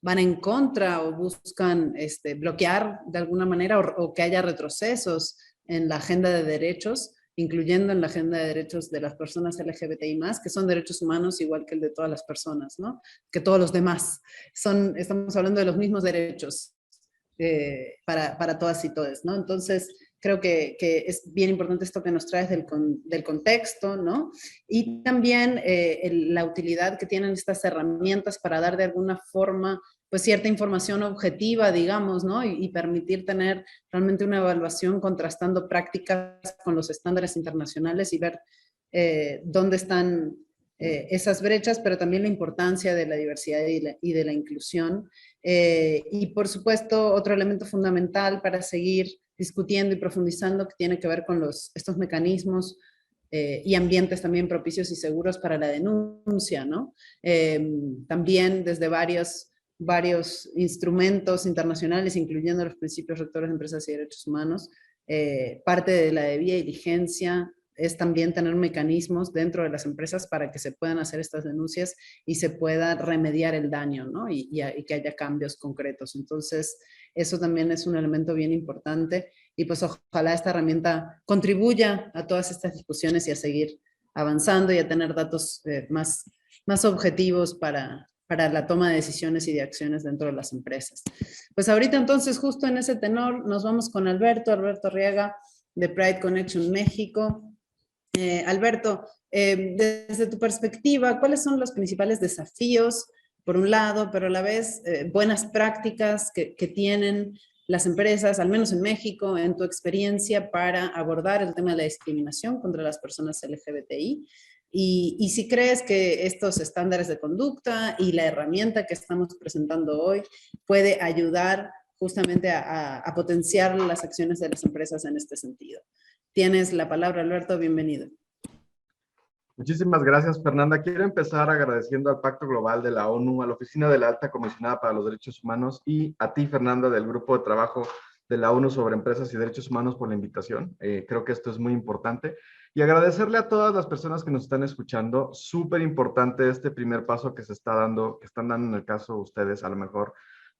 en contra o buscan bloquear de alguna manera o que haya retrocesos en la agenda de derechos, incluyendo en la agenda de derechos de las personas LGBTI+, que son derechos humanos igual que el de todas las personas, ¿no? Que todos los demás. Estamos hablando de los mismos derechos, para todas y todos, ¿no? Entonces, creo que es bien importante esto que nos traes del contexto, ¿no? Y también la utilidad que tienen estas herramientas para dar de alguna forma, pues, cierta información objetiva, digamos, ¿no? Y permitir tener realmente una evaluación contrastando prácticas con los estándares internacionales y ver dónde están esas brechas, pero también la importancia de la diversidad y de la inclusión. Y por supuesto, otro elemento fundamental para seguir discutiendo y profundizando que tiene que ver con estos mecanismos y ambientes también propicios y seguros para la denuncia, ¿no? También desde varios instrumentos internacionales, incluyendo los principios rectores de empresas y derechos humanos, parte de la debida diligencia es también tener mecanismos dentro de las empresas para que se puedan hacer estas denuncias y se pueda remediar el daño, ¿no? Y que haya cambios concretos. Entonces, eso también es un elemento bien importante y pues ojalá esta herramienta contribuya a todas estas discusiones y a seguir avanzando y a tener datos más objetivos para la toma de decisiones y de acciones dentro de las empresas. Pues ahorita entonces, justo en ese tenor, nos vamos con Alberto Arriaga de Pride Connection México. Alberto, desde tu perspectiva, ¿cuáles son los principales desafíos, por un lado, pero a la vez buenas prácticas que tienen las empresas, al menos en México, en tu experiencia, para abordar el tema de la discriminación contra las personas LGBTI? Y si crees que estos estándares de conducta y la herramienta que estamos presentando hoy puede ayudar justamente a potenciar las acciones de las empresas en este sentido. Tienes la palabra, Alberto, bienvenido.
Muchísimas gracias, Fernanda. Quiero empezar agradeciendo al Pacto Global de la ONU, a la Oficina de la Alta Comisionada para los Derechos Humanos y a ti, Fernanda, del Grupo de Trabajo de la ONU sobre Empresas y Derechos Humanos por la invitación. Creo que esto es muy importante. Y agradecerle a todas las personas que nos están escuchando. Súper importante este primer paso que se está dando, que están dando en el caso ustedes, a lo mejor,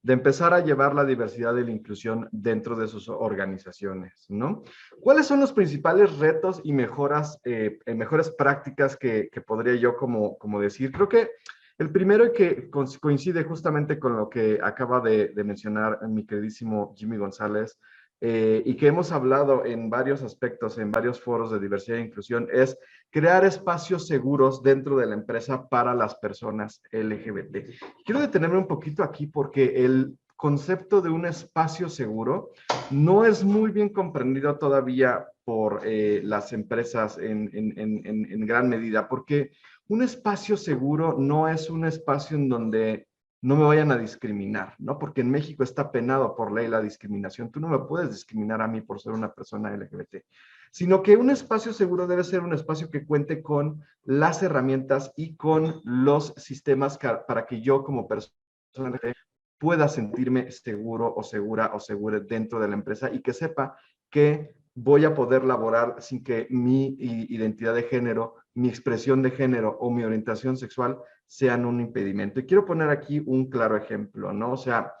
de empezar a llevar la diversidad y la inclusión dentro de sus organizaciones, ¿no? ¿Cuáles son los principales retos y mejores prácticas que podría yo como decir? Creo que el primero y que coincide justamente con lo que acaba de mencionar mi queridísimo Jimmy González, y que hemos hablado en varios aspectos, en varios foros de diversidad e inclusión, es crear espacios seguros dentro de la empresa para las personas LGBT. Quiero detenerme un poquito aquí porque el concepto de un espacio seguro no es muy bien comprendido todavía por las empresas en gran medida, porque un espacio seguro no es un espacio en donde no me vayan a discriminar, ¿no? Porque en México está penado por ley la discriminación. Tú no me puedes discriminar a mí por ser una persona LGBT, sino que un espacio seguro debe ser un espacio que cuente con las herramientas y con los sistemas para que yo como persona LGBT pueda sentirme seguro o segura dentro de la empresa y que sepa que voy a poder laborar sin que mi identidad de género, mi expresión de género o mi orientación sexual sean un impedimento. Y quiero poner aquí un claro ejemplo, ¿no? O sea,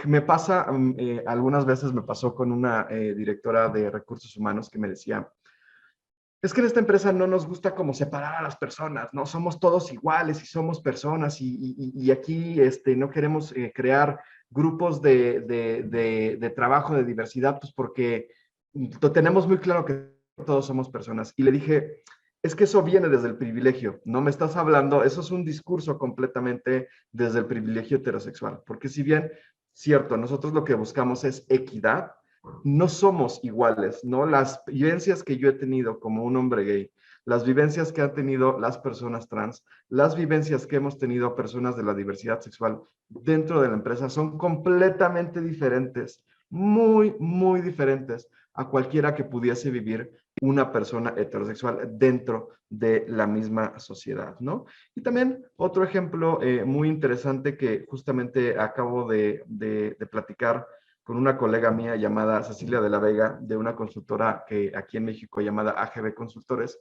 me pasa, algunas veces me pasó con una directora de recursos humanos que me decía, es que en esta empresa no nos gusta como separar a las personas, ¿no? Somos todos iguales y somos personas y aquí no queremos crear grupos de trabajo de diversidad, pues porque tenemos muy claro que todos somos personas. Y le dije, es que eso viene desde el privilegio, no me estás hablando, eso es un discurso completamente desde el privilegio heterosexual, porque si bien, cierto, nosotros lo que buscamos es equidad, no somos iguales, ¿no? Las vivencias que yo he tenido como un hombre gay, las vivencias que han tenido las personas trans, las vivencias que hemos tenido personas de la diversidad sexual dentro de la empresa son completamente diferentes, muy, muy diferentes a cualquiera que pudiese vivir una persona heterosexual dentro de la misma sociedad, ¿no? Y también otro ejemplo muy interesante que justamente acabo de platicar con una colega mía llamada Cecilia de la Vega, de una consultora que aquí en México llamada AGB Consultores,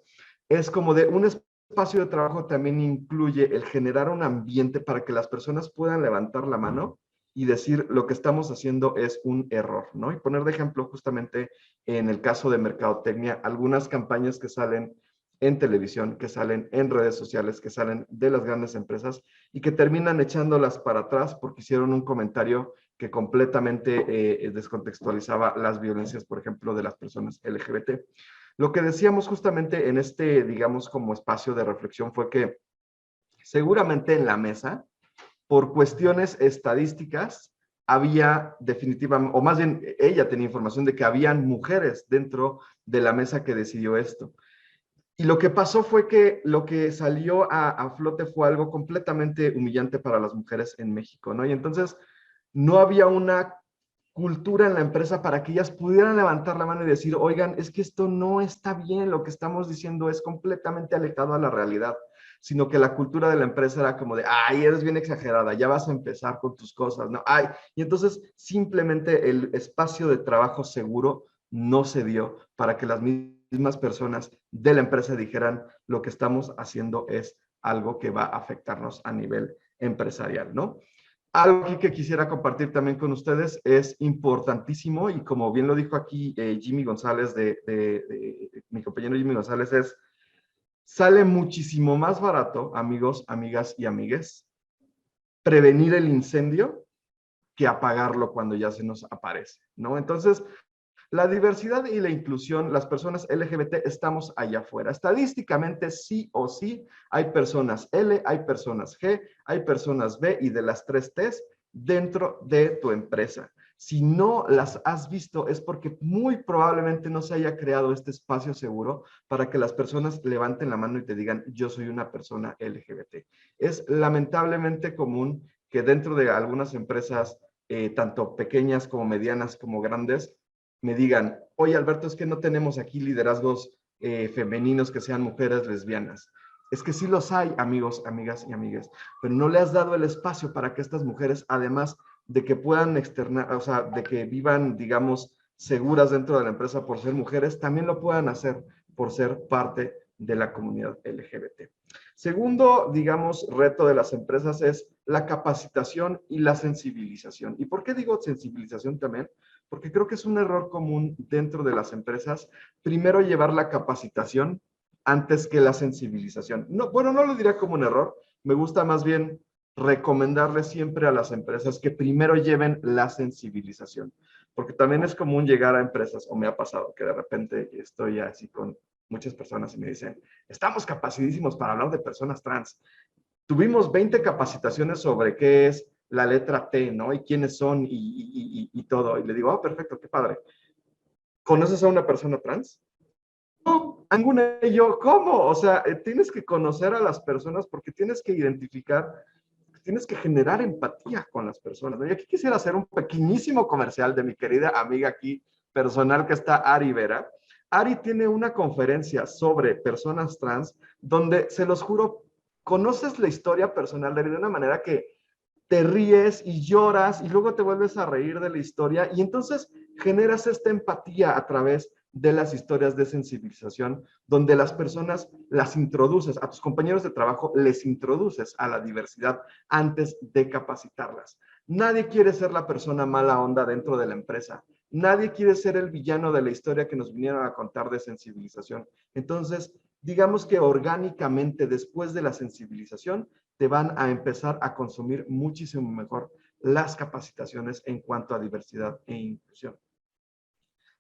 es como de un espacio de trabajo también incluye el generar un ambiente para que las personas puedan levantar la mano y decir lo que estamos haciendo es un error, ¿no? Y poner de ejemplo justamente en el caso de mercadotecnia, algunas campañas que salen en televisión, que salen en redes sociales, que salen de las grandes empresas y que terminan echándolas para atrás porque hicieron un comentario que completamente descontextualizaba las violencias, por ejemplo, de las personas LGBT. Lo que decíamos justamente en este, digamos, como espacio de reflexión fue que seguramente en la mesa, por cuestiones estadísticas, había definitivamente, o más bien ella tenía información de que habían mujeres dentro de la mesa que decidió esto. Y lo que pasó fue que lo que salió a flote fue algo completamente humillante para las mujeres en México, ¿no? Y entonces no había una cultura en la empresa para que ellas pudieran levantar la mano y decir, oigan, es que esto no está bien, lo que estamos diciendo es completamente alejado a la realidad, sino que la cultura de la empresa era como de, ay, eres bien exagerada, ya vas a empezar con tus cosas, ¿no? Ay, y entonces simplemente el espacio de trabajo seguro no se dio para que las mismas personas de la empresa dijeran, lo que estamos haciendo es algo que va a afectarnos a nivel empresarial, ¿no? Algo aquí que quisiera compartir también con ustedes es importantísimo y como bien lo dijo aquí Jimmy González, mi compañero Jimmy González, sale muchísimo más barato, amigos, amigas y amigues, prevenir el incendio que apagarlo cuando ya se nos aparece, ¿no? Entonces, la diversidad y la inclusión, las personas LGBT estamos allá afuera. Estadísticamente, sí o sí, hay personas L, hay personas G, hay personas B y de las 3 T's dentro de tu empresa. Si no las has visto es porque muy probablemente no se haya creado este espacio seguro para que las personas levanten la mano y te digan, yo soy una persona LGBT. Es lamentablemente común que dentro de algunas empresas, tanto pequeñas como medianas como grandes, me digan, oye Alberto, es que no tenemos aquí liderazgos femeninos que sean mujeres lesbianas. Es que sí los hay, amigos, amigas y amigues, pero no le has dado el espacio para que estas mujeres, además de que puedan externar, o sea, de que vivan, digamos, seguras dentro de la empresa por ser mujeres, también lo puedan hacer por ser parte de la comunidad LGBT. Segundo, digamos, reto de las empresas es la capacitación y la sensibilización. ¿Y por qué digo sensibilización también? Porque creo que es un error común dentro de las empresas, primero llevar la capacitación antes que la sensibilización. No, bueno, no lo diría como un error, me gusta más bien recomendarle siempre a las empresas que primero lleven la sensibilización, porque también es común llegar a empresas, o me ha pasado que de repente estoy así con muchas personas y me dicen, estamos capacitísimos para hablar de personas trans. Tuvimos 20 capacitaciones sobre qué es la letra T, ¿no? Y quiénes son y todo. Y le digo, oh, perfecto, qué padre. ¿Conoces a una persona trans? No, ninguna. Y yo, ¿cómo? O sea, tienes que conocer a las personas porque tienes que identificar, tienes que generar empatía con las personas, ¿no? Y aquí quisiera hacer un pequeñísimo comercial de mi querida amiga aquí personal que está Ari Vera. Ari tiene una conferencia sobre personas trans donde, se los juro, conoces la historia personal de Ari de una manera que te ríes y lloras y luego te vuelves a reír de la historia y entonces generas esta empatía a través de las historias de sensibilización, donde las personas las introduces, a tus compañeros de trabajo les introduces a la diversidad antes de capacitarlas. Nadie quiere ser la persona mala onda dentro de la empresa. Nadie quiere ser el villano de la historia que nos vinieron a contar de sensibilización. Entonces, digamos que orgánicamente después de la sensibilización, te van a empezar a consumir muchísimo mejor las capacitaciones en cuanto a diversidad e inclusión.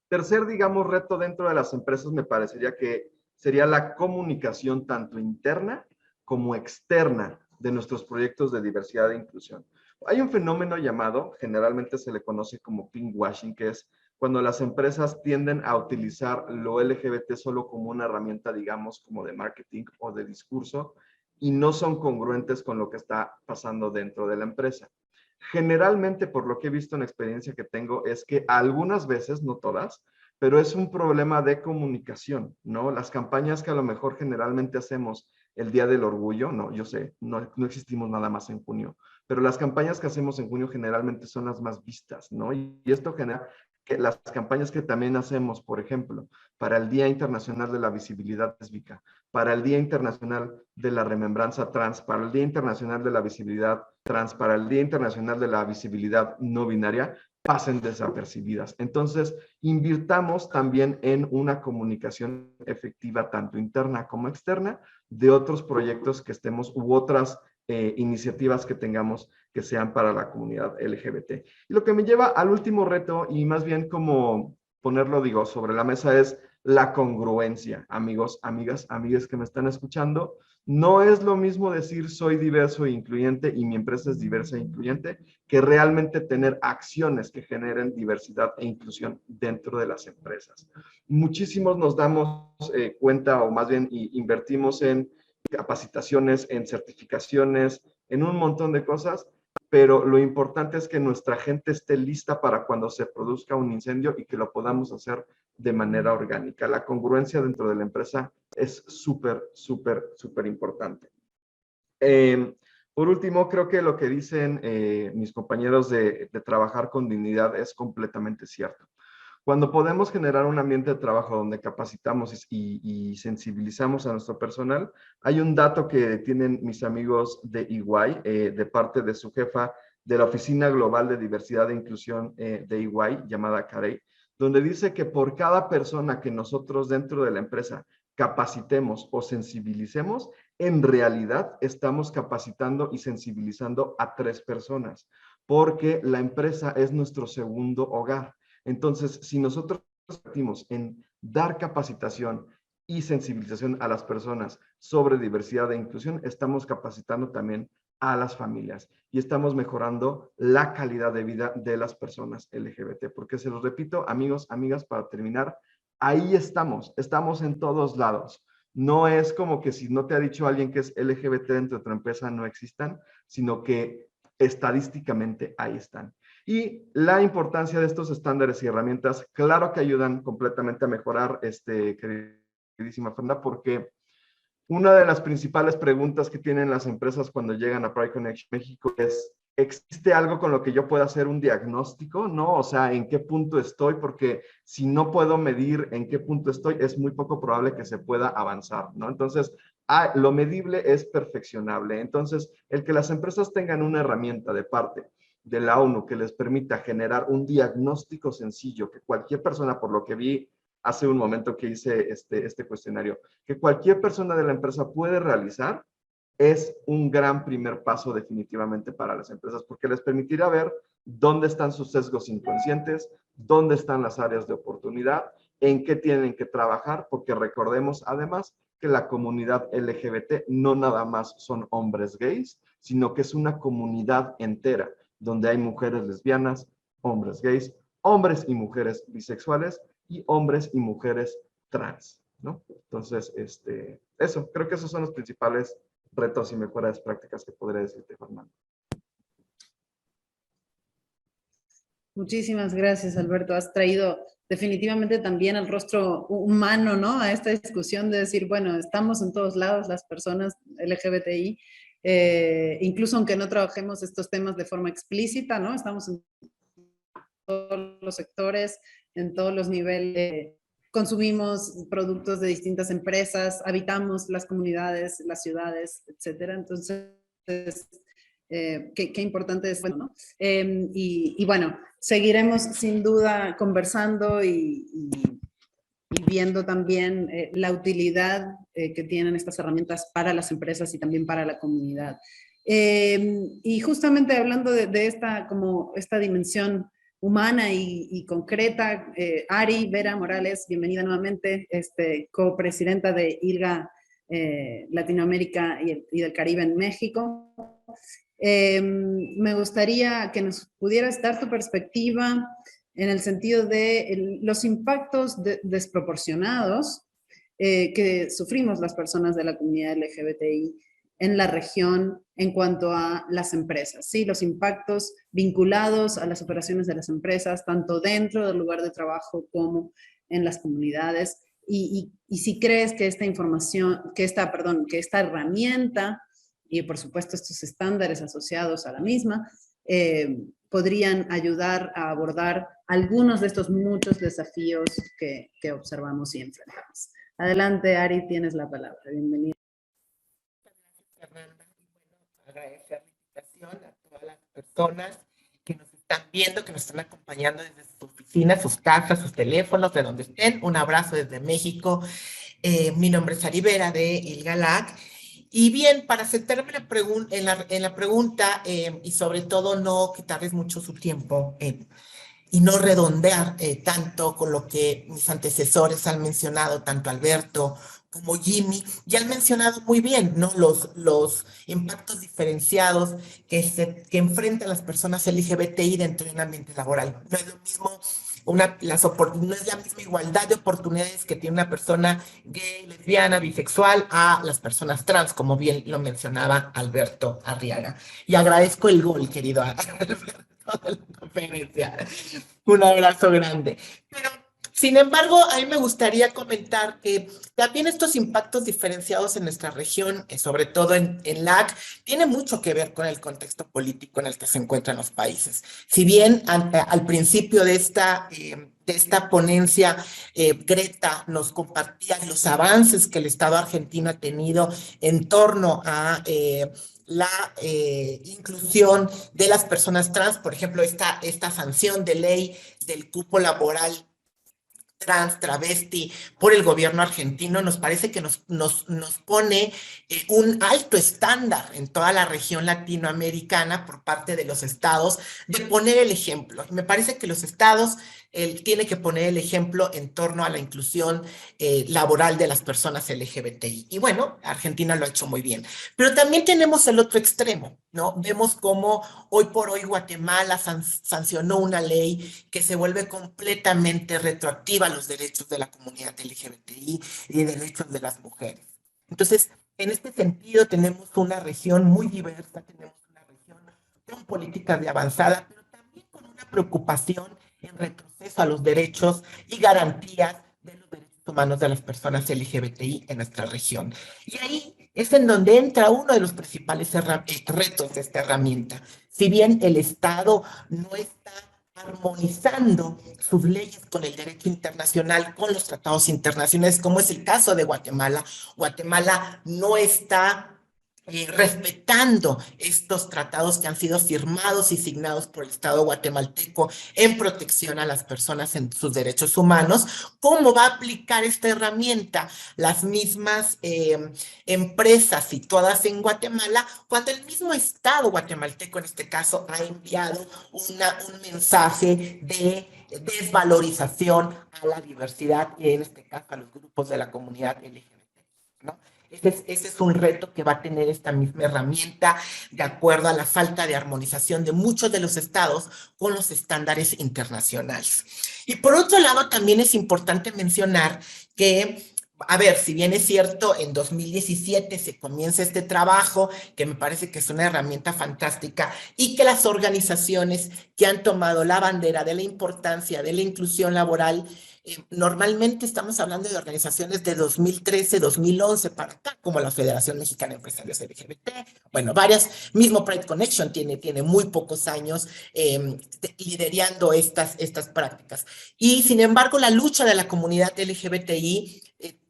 Tercer, digamos, reto dentro de las empresas me parecería que sería la comunicación tanto interna como externa de nuestros proyectos de diversidad e inclusión. Hay un fenómeno llamado, generalmente se le conoce como pinkwashing, que es cuando las empresas tienden a utilizar lo LGBT solo como una herramienta, digamos, como de marketing o de discurso, y no son congruentes con lo que está pasando dentro de la empresa. Generalmente, por lo que he visto en la experiencia que tengo, es que algunas veces, no todas, pero es un problema de comunicación, ¿no? Las campañas que a lo mejor generalmente hacemos el Día del Orgullo, no, yo sé, no existimos nada más en junio, pero las campañas que hacemos en junio generalmente son las más vistas, ¿no? Y esto genera que las campañas que también hacemos, por ejemplo, para el Día Internacional de la Visibilidad Lésbica, para el Día Internacional de la Remembranza Trans, para el Día Internacional de la Visibilidad Trans, para el Día Internacional de la Visibilidad No Binaria, pasen desapercibidas. Entonces, invirtamos también en una comunicación efectiva, tanto interna como externa, de otros proyectos que estemos u otras iniciativas que tengamos que sean para la comunidad LGBT. Y lo que me lleva al último reto, y más bien como ponerlo, digo, sobre la mesa, es la congruencia. Amigos, amigas que me están escuchando, no es lo mismo decir soy diverso e incluyente y mi empresa es diversa e incluyente, que realmente tener acciones que generen diversidad e inclusión dentro de las empresas. Muchísimos nos damos cuenta, o más bien invertimos en capacitaciones, en certificaciones, en un montón de cosas, pero lo importante es que nuestra gente esté lista para cuando se produzca un incendio y que lo podamos hacer de manera orgánica. La congruencia dentro de la empresa es súper, súper, súper importante. Por último, creo que lo que dicen mis compañeros de trabajar con dignidad es completamente cierto. Cuando podemos generar un ambiente de trabajo donde capacitamos y sensibilizamos a nuestro personal, hay un dato que tienen mis amigos de EY, de parte de su jefa de la Oficina Global de Diversidad e Inclusión de EY, llamada Carey, donde dice que por cada persona que nosotros dentro de la empresa capacitemos o sensibilicemos, en realidad estamos capacitando y sensibilizando a 3 personas, porque la empresa es nuestro segundo hogar. Entonces, si nosotros invertimos en dar capacitación y sensibilización a las personas sobre diversidad e inclusión, estamos capacitando también a las familias y estamos mejorando la calidad de vida de las personas LGBT. Porque se los repito, amigos, amigas, para terminar, ahí estamos en todos lados. No es como que si no te ha dicho alguien que es LGBT dentro de tu empresa no existan, sino que estadísticamente ahí están. Y la importancia de estos estándares y herramientas, claro que ayudan completamente a mejorar, queridísima Fernanda, porque una de las principales preguntas que tienen las empresas cuando llegan a Pride Connection México es, ¿existe algo con lo que yo pueda hacer un diagnóstico? ¿No? O sea, ¿en qué punto estoy? Porque si no puedo medir en qué punto estoy, es muy poco probable que se pueda avanzar, ¿no? Entonces, lo medible es perfeccionable. Entonces, el que las empresas tengan una herramienta de parte de la ONU que les permita generar un diagnóstico sencillo que cualquier persona, por lo que vi hace un momento que hice este cuestionario, que cualquier persona de la empresa puede realizar, es un gran primer paso definitivamente para las empresas, porque les permitirá ver dónde están sus sesgos inconscientes, dónde están las áreas de oportunidad, en qué tienen que trabajar, porque recordemos además que la comunidad LGBT no nada más son hombres gays, sino que es una comunidad entera, donde hay mujeres lesbianas, hombres gays, hombres y mujeres bisexuales y hombres y mujeres trans, ¿no? Entonces, eso, creo que esos son los principales retos y mejoras prácticas que podría decirte, Fernando.
Muchísimas gracias, Alberto. Has traído definitivamente también el rostro humano, ¿no? A esta discusión de decir, bueno, estamos en todos lados las personas LGBTI, incluso aunque no trabajemos estos temas de forma explícita, ¿no? Estamos en todos los sectores, en todos los niveles. Consumimos productos de distintas empresas, habitamos las comunidades, las ciudades, etcétera. Entonces, qué importante es, bueno, ¿no? Y bueno, seguiremos sin duda conversando y viendo también la utilidad que tienen estas herramientas para las empresas y también para la comunidad. Y justamente hablando de esta dimensión humana y concreta, Ari Vera Morales, bienvenida nuevamente, copresidenta de ILGA Latinoamérica y del Caribe en México. Me gustaría que nos pudieras dar tu perspectiva en el sentido de los impactos desproporcionados que sufrimos las personas de la comunidad LGBTI en la región en cuanto a las empresas, ¿sí? Los impactos vinculados a las operaciones de las empresas, tanto dentro del lugar de trabajo como en las comunidades. Y si crees que esta información, que esta herramienta y por supuesto estos estándares asociados a la misma, podrían ayudar a abordar algunos de estos muchos desafíos que observamos y enfrentamos. Adelante, Ari, tienes la palabra. Bienvenida.
Fernanda, y bueno, agradecer la invitación a todas las personas que nos están viendo, que nos están acompañando desde sus oficinas, sus casas, sus teléfonos, de donde estén. Un abrazo desde México. Mi nombre es Ari Vera de ILGA LAC Y bien, para centrarme en la pregunta y sobre todo no quitarles mucho su tiempo y no redondear tanto con lo que mis antecesores han mencionado, tanto Alberto como Jimmy, ya han mencionado muy bien, ¿no? Los impactos diferenciados que enfrentan las personas LGBTI dentro de un ambiente laboral. No es lo mismo no es la misma igualdad de oportunidades que tiene una persona gay, lesbiana, bisexual a las personas trans, como bien lo mencionaba Alberto Arriaga. Y agradezco el gol, querido Alberto, de la conferencia. Un abrazo grande. Pero, sin embargo, a mí me gustaría comentar que también estos impactos diferenciados en nuestra región, sobre todo en LAC, tiene mucho que ver con el contexto político en el que se encuentran los países. Si bien al principio de esta ponencia, Greta nos compartía los avances que el Estado argentino ha tenido en torno a la inclusión de las personas trans, por ejemplo, esta sanción de ley del cupo laboral trans, travesti, por el gobierno argentino, nos parece que nos pone un alto estándar en toda la región latinoamericana por parte de los estados de poner el ejemplo. Me parece que los estados tienen que poner el ejemplo en torno a la inclusión laboral de las personas LGBTI. Y bueno, Argentina lo ha hecho muy bien. Pero también tenemos el otro extremo, ¿no? Vemos cómo hoy por hoy Guatemala sancionó una ley que se vuelve completamente retroactiva a los derechos de la comunidad LGBTI y derechos de las mujeres. Entonces, en este sentido, tenemos una región muy diversa, tenemos una región con políticas de avanzada, pero también con una preocupación en retroceso a los derechos y garantías de los derechos humanos de las personas LGBTI en nuestra región. Y ahí es en donde entra uno de los principales retos de esta herramienta. Si bien el Estado no está armonizando sus leyes con el derecho internacional, con los tratados internacionales, como es el caso de Guatemala, Guatemala no está respetando estos tratados que han sido firmados y signados por el Estado guatemalteco en protección a las personas en sus derechos humanos. ¿Cómo va a aplicar esta herramienta las mismas empresas situadas en Guatemala cuando el mismo Estado guatemalteco, en este caso, ha enviado un mensaje de desvalorización a la diversidad y en este caso a los grupos de la comunidad LGBT, ¿no? Ese es un reto que va a tener esta misma herramienta de acuerdo a la falta de armonización de muchos de los estados con los estándares internacionales. Y por otro lado, también es importante mencionar que, a ver, si bien es cierto, en 2017 se comienza este trabajo, que me parece que es una herramienta fantástica, y que las organizaciones que han tomado la bandera de la importancia de la inclusión laboral, normalmente estamos hablando de organizaciones de 2013, 2011 para acá, como la Federación Mexicana de Empresarios LGBT, bueno, varias, mismo Pride Connection tiene muy pocos años liderando estas prácticas. Y sin embargo, la lucha de la comunidad LGBTI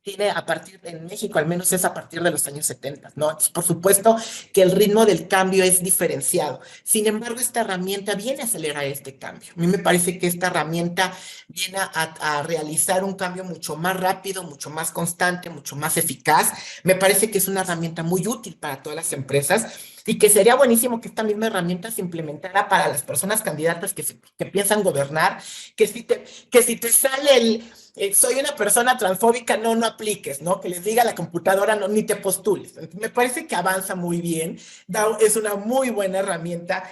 tiene en México al menos es a partir de los años 70, ¿no? Entonces, por supuesto que el ritmo del cambio es diferenciado. Sin embargo, esta herramienta viene a acelerar este cambio. A mí me parece que esta herramienta viene a realizar un cambio mucho más rápido, mucho más constante, mucho más eficaz. Me parece que es una herramienta muy útil para todas las empresas y que sería buenísimo que esta misma herramienta se implementara para las personas candidatas que piensan gobernar, que si te sale soy una persona transfóbica, no apliques, ¿no? Que les diga a la computadora, no, ni te postules. Me parece que avanza muy bien, es una muy buena herramienta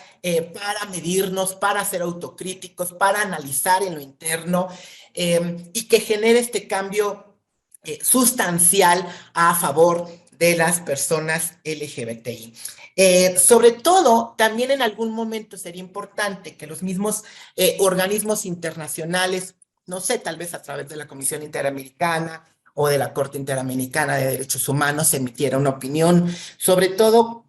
para medirnos, para ser autocríticos, para analizar en lo interno y que genere este cambio sustancial a favor de las personas LGBTI. Sobre todo, también en algún momento sería importante que los mismos organismos internacionales, no sé, tal vez a través de la Comisión Interamericana o de la Corte Interamericana de Derechos Humanos, emitiera una opinión sobre todo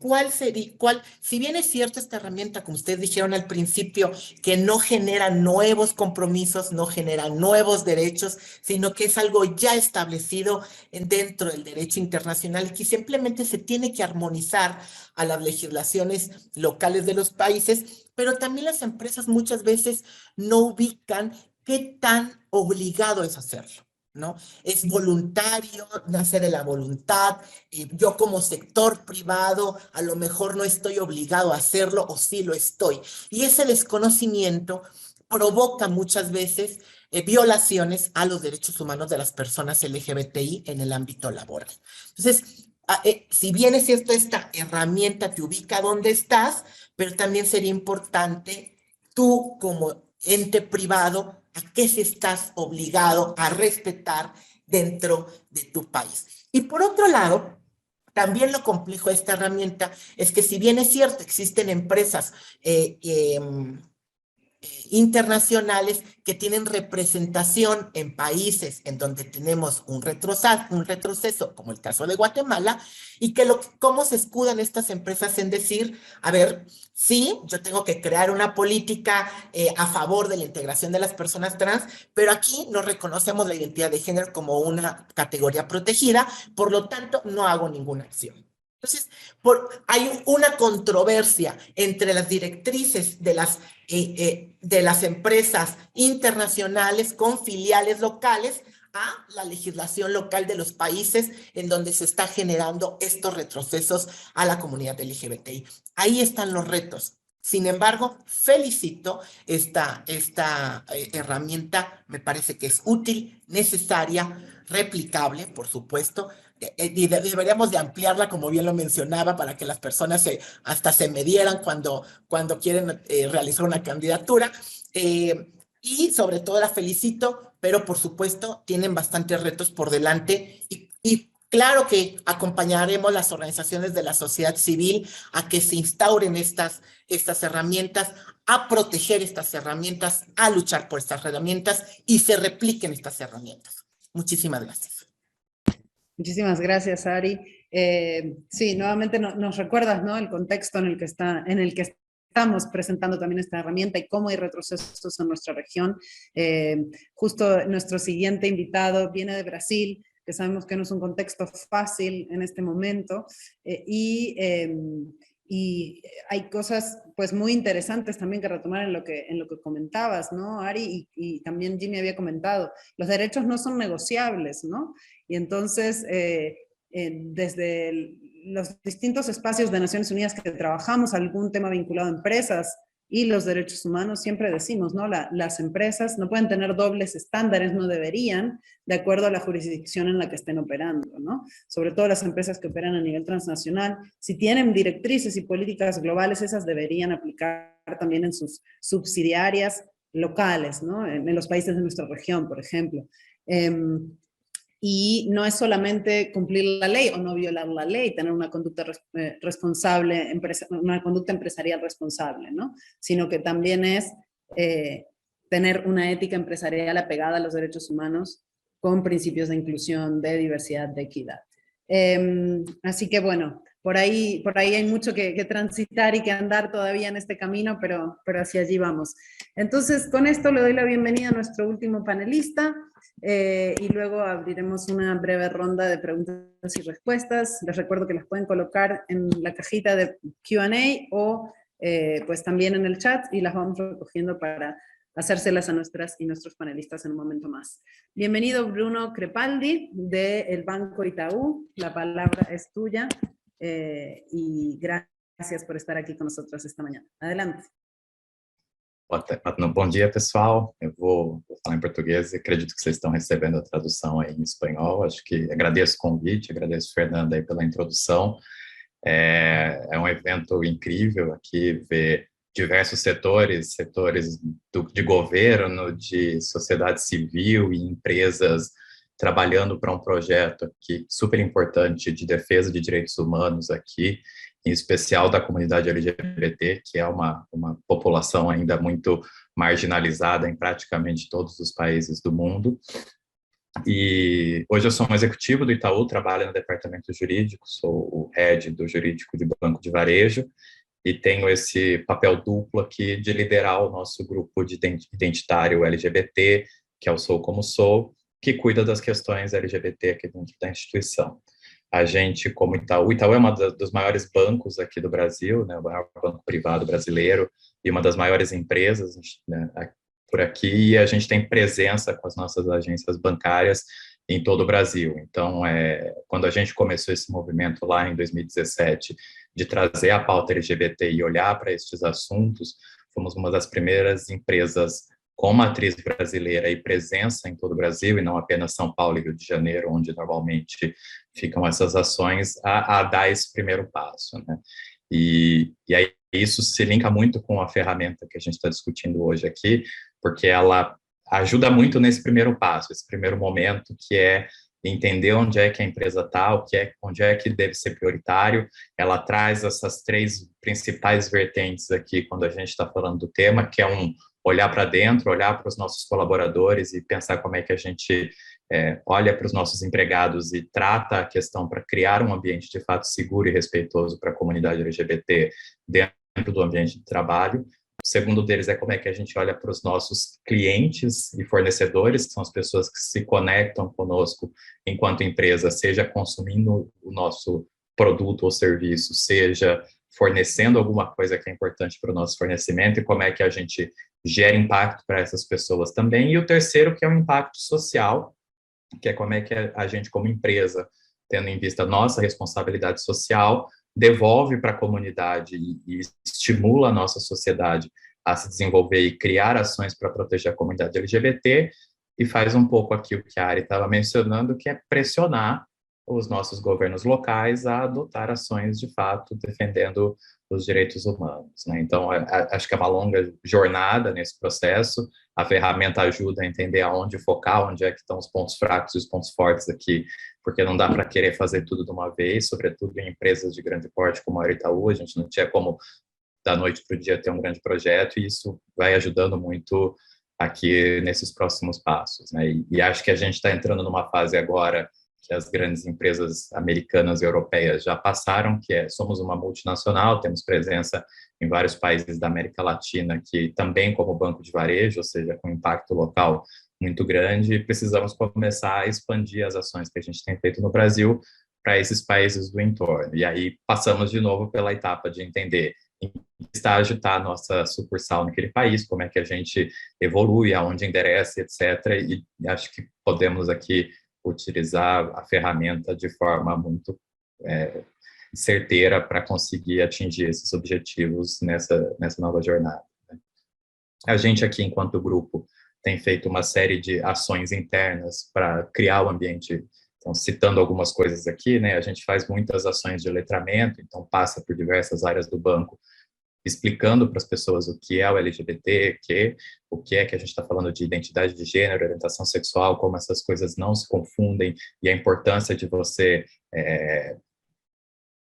si bien es cierto esta herramienta, como ustedes dijeron al principio, que no genera nuevos compromisos, no genera nuevos derechos, sino que es algo ya establecido dentro del derecho internacional y que simplemente se tiene que armonizar a las legislaciones locales de los países, pero también las empresas muchas veces no ubican qué tan obligado es hacerlo. ¿no? Es voluntario, nace de la voluntad. Yo como sector privado a lo mejor no estoy obligado a hacerlo o sí lo estoy. Y ese desconocimiento provoca muchas veces violaciones a los derechos humanos de las personas LGBTI en el ámbito laboral. Entonces, si bien es cierto, esta herramienta te ubica donde estás, pero también sería importante tú como ente privado, a qué se estás obligado a respetar dentro de tu país. Y por otro lado, también lo complejo de esta herramienta es que si bien es cierto, existen empresas internacionales que tienen representación en países en donde tenemos un retroceso, como el caso de Guatemala, y que cómo se escudan estas empresas en decir, a ver, sí, yo tengo que crear una política a favor de la integración de las personas trans, pero aquí no reconocemos la identidad de género como una categoría protegida, por lo tanto, no hago ninguna acción. Entonces, hay una controversia entre las directrices de las empresas internacionales con filiales locales a la legislación local de los países en donde se está generando estos retrocesos a la comunidad LGBTI. Ahí están los retos. Sin embargo, felicito esta herramienta, me parece que es útil, necesaria, replicable, por supuesto, y deberíamos de ampliarla, como bien lo mencionaba, para que las personas hasta se midieran cuando quieren realizar una candidatura. Y sobre todo la felicito, pero por supuesto tienen bastantes retos por delante y claro que acompañaremos las organizaciones de la sociedad civil a que se instauren estas herramientas, a proteger estas herramientas, a luchar por estas herramientas y se repliquen estas herramientas. Muchísimas gracias.
Muchísimas gracias, Ari. Sí, nuevamente nos recuerdas, ¿no?, el contexto en el que estamos presentando también esta herramienta y cómo hay retrocesos en nuestra región. Justo nuestro siguiente invitado viene de Brasil, que sabemos que no es un contexto fácil en este momento, y hay cosas pues muy interesantes también que retomar en lo que comentabas, ¿no, Ari? Y también Jimmy había comentado, los derechos no son negociables, ¿no? Y entonces, desde los distintos espacios de Naciones Unidas que trabajamos algún tema vinculado a empresas y los derechos humanos, siempre decimos, ¿no? Las empresas no pueden tener dobles estándares, no deberían, de acuerdo a la jurisdicción en la que estén operando, ¿no? Sobre todo las empresas que operan a nivel transnacional, si tienen directrices y políticas globales, esas deberían aplicar también en sus subsidiarias locales, ¿no? En los países de nuestra región, por ejemplo. Y no es solamente cumplir la ley o no violar la ley, tener una conducta responsable, una conducta empresarial responsable, ¿no? Sino que también es tener una ética empresarial apegada a los derechos humanos con principios de inclusión, de diversidad, de equidad. Así que bueno, por ahí hay mucho que transitar y que andar todavía en este camino, pero hacia allí vamos. Entonces, con esto le doy la bienvenida a nuestro último panelista, y luego abriremos una breve ronda de preguntas y respuestas. Les recuerdo que las pueden colocar en la cajita de Q&A o pues también en el chat y las vamos recogiendo para hacérselas a nuestras y nuestros panelistas en un momento más. Bienvenido Bruno Crepaldi del Banco Itaú, la palabra es tuya y gracias por estar aquí con nosotros esta mañana. Adelante.
Bom dia, pessoal. Eu vou falar em português e acredito que vocês estão recebendo a tradução aí em espanhol. Acho que agradeço o convite, agradeço, Fernanda, aí pela introdução. É um evento incrível aqui ver diversos setores de governo, de sociedade civil e empresas trabalhando para um projeto aqui super importante de defesa de direitos humanos aqui, em especial da comunidade LGBT, que é uma população ainda muito marginalizada em praticamente todos os países do mundo. E hoje eu sou um executivo do Itaú, trabalho no departamento jurídico, sou o head do jurídico de Banco de Varejo, e tenho esse papel duplo aqui de liderar o nosso grupo de identitário LGBT, que é o Sou Como Sou, que cuida das questões LGBT aqui dentro da instituição. A gente, como Itaú é uma dos maiores bancos aqui do Brasil, né, o maior banco privado brasileiro e uma das maiores empresas, né, por aqui, e a gente tem presença com as nossas agências bancárias em todo o Brasil. Então, quando a gente começou esse movimento lá em 2017, de trazer a pauta LGBT e olhar para estes assuntos, fomos uma das primeiras empresas com matriz brasileira e presença em todo o Brasil, e não apenas São Paulo e Rio de Janeiro, onde normalmente ficam essas ações, a dar esse primeiro passo, né? E aí isso se linka muito com a ferramenta que a gente está discutindo hoje aqui, porque ela ajuda muito nesse primeiro passo, esse primeiro momento, que é entender onde é que a empresa está, onde é que deve ser prioritário. Ela traz essas 3 principais vertentes aqui, quando a gente está falando do tema, que é olhar para dentro, olhar para os nossos colaboradores e pensar como é que a gente olha para os nossos empregados e trata a questão para criar um ambiente de fato seguro e respeitoso para a comunidade LGBT dentro do ambiente de trabalho. O segundo deles é como é que a gente olha para os nossos clientes e fornecedores, que são as pessoas que se conectam conosco enquanto empresa, seja consumindo o nosso produto ou serviço, seja fornecendo alguma coisa que é importante para o nosso fornecimento, e como é que a gente gera impacto para essas pessoas também. E o terceiro, que é o impacto social, que é como é que a gente, como empresa, tendo em vista a nossa responsabilidade social, devolve para a comunidade e estimula a nossa sociedade a se desenvolver e criar ações para proteger a comunidade LGBT, e faz um pouco aqui o que a Ari estava mencionando, que é pressionar os nossos governos locais a adotar ações de fato defendendo os direitos humanos, né? Então, acho que é uma longa jornada nesse processo. A ferramenta ajuda a entender aonde focar, onde é que estão os pontos fracos e os pontos fortes aqui, porque não dá para querer fazer tudo de uma vez, sobretudo em empresas de grande porte como a Itaú. A gente não tinha como da noite para o dia ter um grande projeto, e isso vai ajudando muito aqui nesses próximos passos, né? E acho que a gente está entrando numa fase agora que as grandes empresas americanas e europeias já passaram, que somos uma multinacional, temos presença em vários países da América Latina, que também como banco de varejo, ou seja, com impacto local muito grande, e precisamos começar a expandir as ações que a gente tem feito no Brasil para esses países do entorno. E aí passamos de novo pela etapa de entender em que estágio está a nossa sucursal naquele país, como é que a gente evolui, aonde endereça, etc. E acho que podemos aqui utilizar a ferramenta de forma muito certeira para conseguir atingir esses objetivos nessa nova jornada. A gente aqui, enquanto grupo, tem feito uma série de ações internas para criar o ambiente. Então, citando algumas coisas aqui, né, a gente faz muitas ações de letramento, então passa por diversas áreas do banco, explicando para as pessoas o que é o LGBT, o que é que a gente está falando de identidade de gênero, orientação sexual, como essas coisas não se confundem, e a importância de você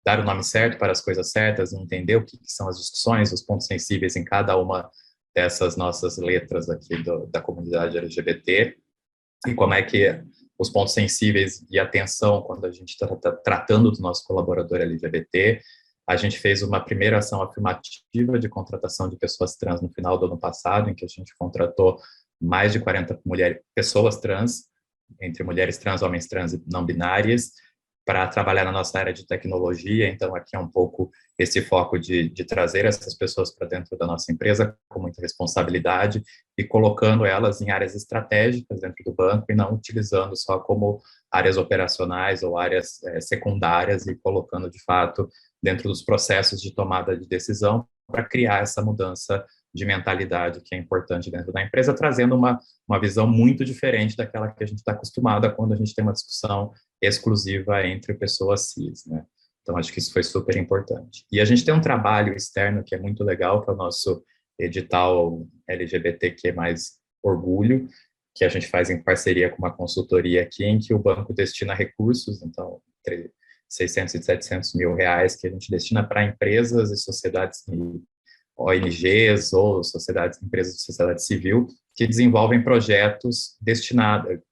dar o nome certo para as coisas certas, e entender o que são as discussões, os pontos sensíveis em cada uma dessas nossas letras aqui da comunidade LGBT, e como é que os pontos sensíveis e atenção quando a gente está tratando do nosso colaborador LGBT. A gente fez uma primeira ação afirmativa de contratação de pessoas trans no final do ano passado, em que a gente contratou mais de 40 pessoas trans, entre mulheres trans, homens trans e não binárias, para trabalhar na nossa área de tecnologia. Então, aqui é um pouco esse foco de trazer essas pessoas para dentro da nossa empresa com muita responsabilidade e colocando elas em áreas estratégicas dentro do banco e não utilizando só como áreas operacionais ou áreas secundárias, e colocando, de fato, dentro dos processos de tomada de decisão para criar essa mudança de mentalidade que é importante dentro da empresa, trazendo uma visão muito diferente daquela que a gente está acostumada quando a gente tem uma discussão exclusiva entre pessoas cis, né? Então, acho que isso foi super importante. E a gente tem um trabalho externo que é muito legal, que é o nosso edital LGBTQ+, Orgulho, que a gente faz em parceria com uma consultoria aqui, em que o banco destina recursos, então, entre 600 e 700 mil reais, que a gente destina para empresas e sociedades, ONGs ou empresas de sociedade civil, que desenvolvem projetos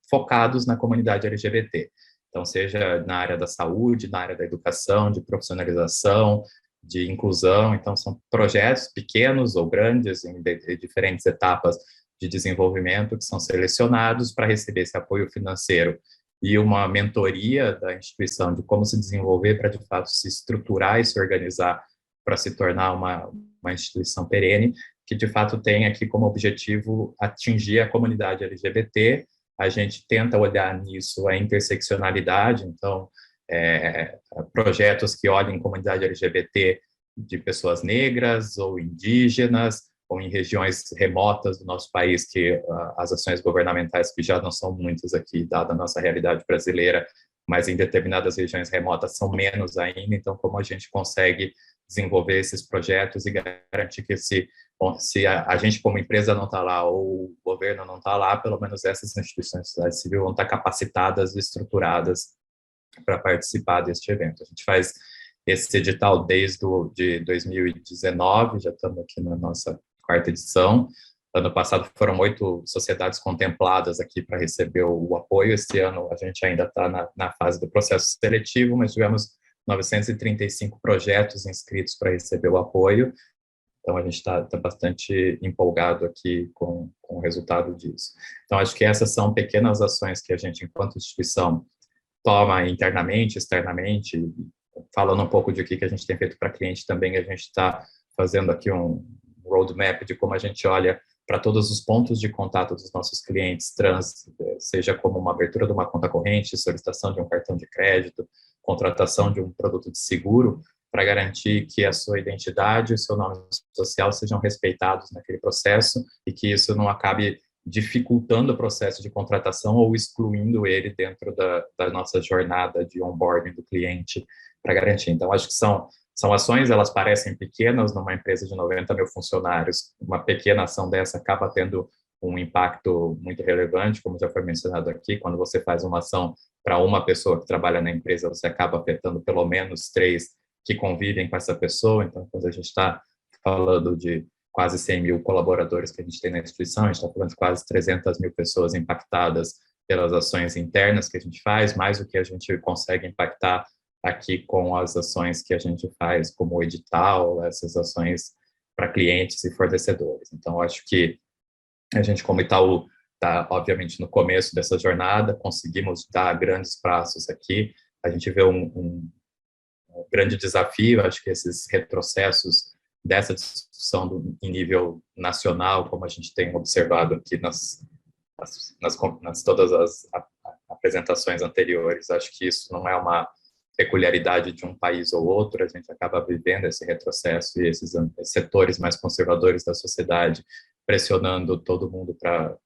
focados na comunidade LGBT. Então, seja na área da saúde, na área da educação, de profissionalização, de inclusão. Então, são projetos pequenos ou grandes, em diferentes etapas de desenvolvimento, que são selecionados para receber esse apoio financeiro e uma mentoria da instituição de como se desenvolver para, de fato, se estruturar e se organizar para se tornar uma instituição perene, que de fato tem aqui como objetivo atingir a comunidade LGBT. A gente tenta olhar nisso a interseccionalidade, então, projetos que olhem comunidade LGBT de pessoas negras ou indígenas, ou em regiões remotas do nosso país, que as ações governamentais, que já não são muitas aqui, dada a nossa realidade brasileira, mas em determinadas regiões remotas são menos ainda, então como a gente consegue desenvolver esses projetos e garantir que se a gente como empresa não está lá ou o governo não está lá, pelo menos essas instituições de sociedade civil vão estar capacitadas e estruturadas para participar deste evento. A gente faz esse edital desde de 2019, já estamos aqui na nossa 4ª edição. Ano passado foram 8 sociedades contempladas aqui para receber o apoio. Este ano a gente ainda está na fase do processo seletivo, mas tivemos 935 projetos inscritos para receber o apoio. Então, a gente está bastante empolgado aqui com o resultado disso. Então, acho que essas são pequenas ações que a gente, enquanto instituição, toma internamente, externamente. Falando um pouco de o que a gente tem feito para cliente também, a gente está fazendo aqui um roadmap de como a gente olha para todos os pontos de contato dos nossos clientes trans, seja como uma abertura de uma conta corrente, solicitação de um cartão de crédito, contratação de um produto de seguro, para garantir que a sua identidade e o seu nome social sejam respeitados naquele processo e que isso não acabe dificultando o processo de contratação ou excluindo ele dentro da nossa jornada de onboarding do cliente para garantir. Então, acho que são ações, elas parecem pequenas numa empresa de 90 mil funcionários. Uma pequena ação dessa acaba tendo um impacto muito relevante, como já foi mencionado aqui. Quando você faz uma ação para uma pessoa que trabalha na empresa, você acaba afetando pelo menos 3 que convivem com essa pessoa. Então, quando a gente está falando de quase 100 mil colaboradores que a gente tem na instituição, a gente está falando de quase 300 mil pessoas impactadas pelas ações internas que a gente faz, mais do que a gente consegue impactar aqui com as ações que a gente faz, como o edital, essas ações para clientes e fornecedores. Então, acho que a gente, como Itaú, está, obviamente, no começo dessa jornada, conseguimos dar grandes passos aqui. A gente vê um grande desafio, acho que esses retrocessos dessa discussão em nível nacional, como a gente tem observado aqui nas todas as apresentações anteriores, acho que isso não é uma peculiaridade de um país ou outro, a gente acaba vivendo esse retrocesso e esses setores mais conservadores da sociedade pressionando todo mundo para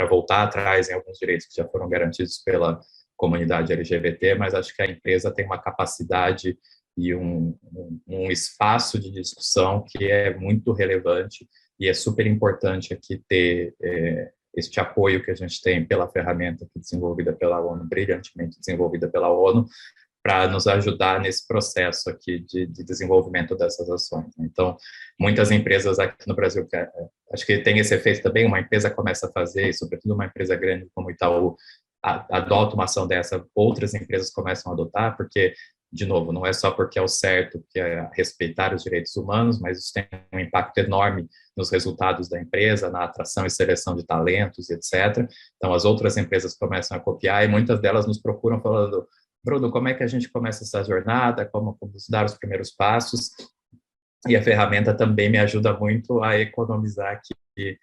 voltar atrás em alguns direitos que já foram garantidos pela comunidade LGBT, mas acho que a empresa tem uma capacidade e um espaço de discussão que é muito relevante e é super importante aqui ter este apoio que a gente tem pela ferramenta desenvolvida pela ONU, brilhantemente desenvolvida pela ONU, para nos ajudar nesse processo aqui de desenvolvimento dessas ações. Então, muitas empresas aqui no Brasil, acho que tem esse efeito também, uma empresa começa a fazer, e sobretudo uma empresa grande como Itaú, adota uma ação dessa, outras empresas começam a adotar, porque, de novo, não é só porque é o certo, que é respeitar os direitos humanos, mas isso tem um impacto enorme nos resultados da empresa, na atração e seleção de talentos, etc. Então, as outras empresas começam a copiar e muitas delas nos procuram falando: Bruno, como é que a gente começa essa jornada? Como dar os primeiros passos? E a ferramenta também me ajuda muito a economizar aqui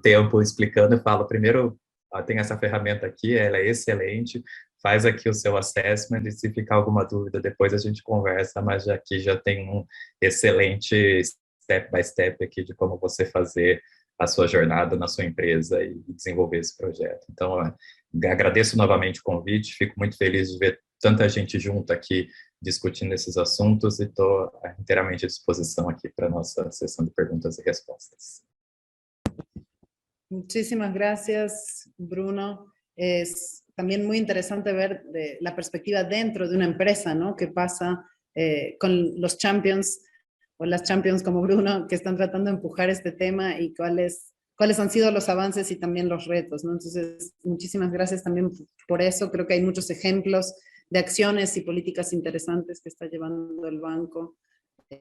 tempo explicando. Eu falo, primeiro, tem essa ferramenta aqui, ela é excelente, faz aqui o seu assessment e se ficar alguma dúvida, depois a gente conversa, mas aqui já tem um excelente step by step aqui de como você fazer a sua jornada na sua empresa e desenvolver esse projeto. Então, agradeço novamente o convite, fico muito feliz de ver tanta gente junto aqui discutindo esses assuntos e estou inteiramente à disposição aqui para a nossa sessão de perguntas e respostas.
Muchísimas gracias, Bruno. Es también muy interesante ver la perspectiva dentro de una empresa, ¿no? ¿Qué pasa con los champions o las champions como Bruno que están tratando de empujar este tema y cuáles han sido los avances y también los retos, ¿no? Entonces, muchísimas gracias también por eso. Creo que hay muchos ejemplos de acciones y políticas interesantes que está llevando el banco.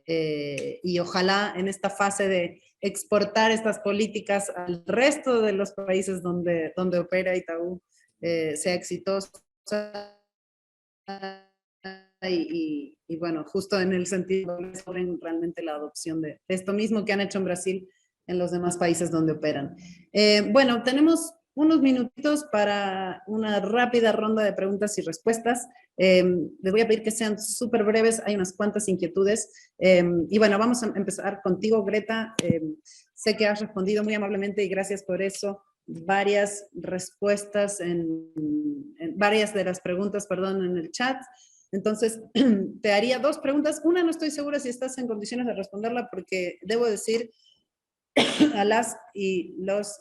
Y ojalá en esta fase de exportar estas políticas al resto de los países donde opera Itaú sea exitosa y y bueno, justo en el sentido sobre realmente la adopción de esto mismo que han hecho en Brasil en los demás países donde operan. Bueno, tenemos unos minutitos para una rápida ronda de preguntas y respuestas. Les voy a pedir que sean súper breves, hay unas cuantas inquietudes. Y bueno, vamos a empezar contigo, Greta. Sé que has respondido muy amablemente y gracias por eso. Varias respuestas varias de las preguntas, perdón, en el chat. Entonces, te haría dos preguntas. Una, no estoy segura si estás en condiciones de responderla porque debo decir a las y los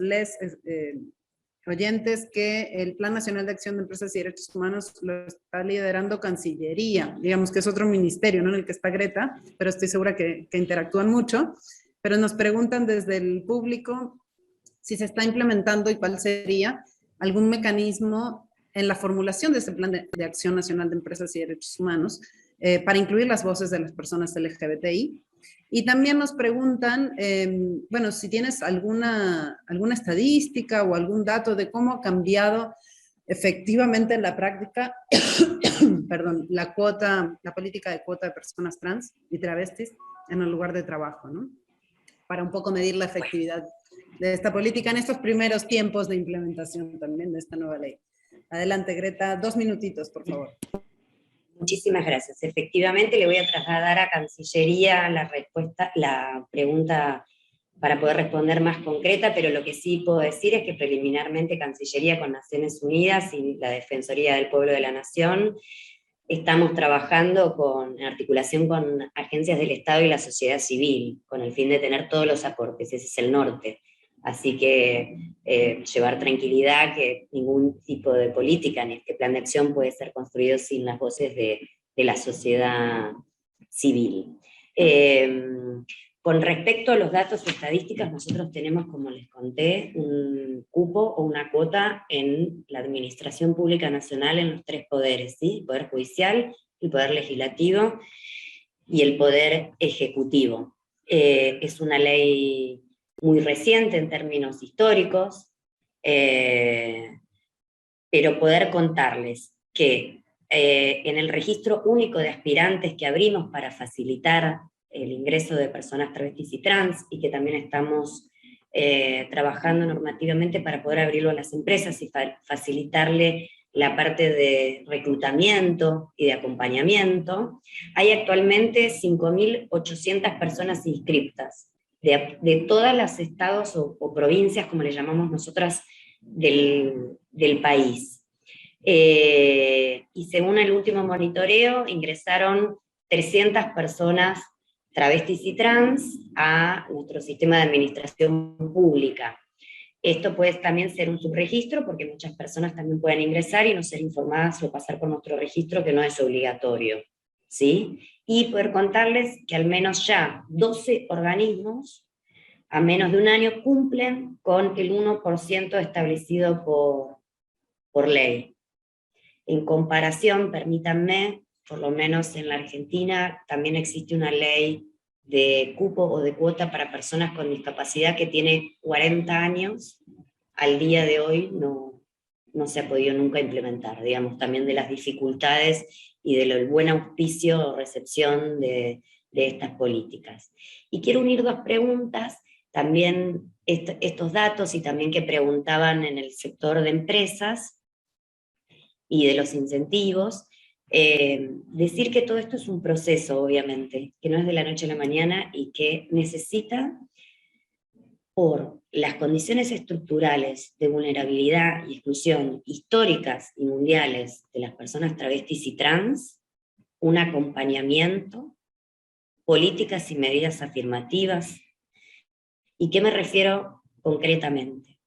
oyentes que el Plan Nacional de Acción de Empresas y Derechos Humanos lo está liderando Cancillería, digamos que es otro ministerio, ¿no?, en el que está Greta, pero estoy segura que interactúan mucho. Pero nos preguntan desde el público si se está implementando y cuál sería algún mecanismo en la formulación de este Plan de Acción Nacional de Empresas y Derechos Humanos para incluir las voces de las personas LGBTI. Y también nos preguntan, bueno, si tienes alguna estadística o algún dato de cómo ha cambiado efectivamente en la práctica, perdón, la política de cuota de personas trans y travestis en el lugar de trabajo, ¿no? Para un poco medir la efectividad de esta política en estos primeros tiempos de implementación también de esta nueva ley. Adelante, Greta, 2 minutitos, por favor.
Muchísimas gracias. Efectivamente, le voy a trasladar a Cancillería la pregunta para poder responder más concreta, pero lo que sí puedo decir es que preliminarmente Cancillería con Naciones Unidas y la Defensoría del Pueblo de la Nación estamos trabajando en articulación con agencias del Estado y la sociedad civil, con el fin de tener todos los aportes, ese es el norte. Así que llevar tranquilidad que ningún tipo de política ni este plan de acción puede ser construido sin las voces de la sociedad civil. Con respecto a los datos y estadísticas, nosotros tenemos, como les conté, un cupo o una cuota en la Administración Pública Nacional en los 3 poderes, ¿sí? El Poder Judicial, el Poder Legislativo y el Poder Ejecutivo. Es una ley muy reciente en términos históricos, pero poder contarles que en el registro único de aspirantes que abrimos para facilitar el ingreso de personas travestis y trans, y que también estamos trabajando normativamente para poder abrirlo a las empresas y facilitarle la parte de reclutamiento y de acompañamiento, hay actualmente 5.800 personas inscriptas, de todas los estados o provincias, como le llamamos nosotras, del país. Y según el último monitoreo, ingresaron 300 personas travestis y trans a nuestro sistema de administración pública. Esto puede también ser un subregistro, porque muchas personas también pueden ingresar y no ser informadas o pasar por nuestro registro, que no es obligatorio, ¿sí? Y poder contarles que al menos ya 12 organismos, a menos de un año, cumplen con el 1% establecido por ley. En comparación, permítanme, por lo menos en la Argentina, también existe una ley de cupo o de cuota para personas con discapacidad que tiene 40 años, al día de hoy no se ha podido nunca implementar, digamos, también de las dificultades y del buen auspicio o recepción de estas políticas. Y quiero unir 2 preguntas, también estos datos, y también que preguntaban en el sector de empresas y de los incentivos. Decir que todo esto es un proceso, obviamente, que no es de la noche a la mañana y que necesita, por las condiciones estructurales de vulnerabilidad y exclusión históricas y mundiales de las personas travestis y trans, un acompañamiento, políticas y medidas afirmativas. ¿Y qué me refiero concretamente?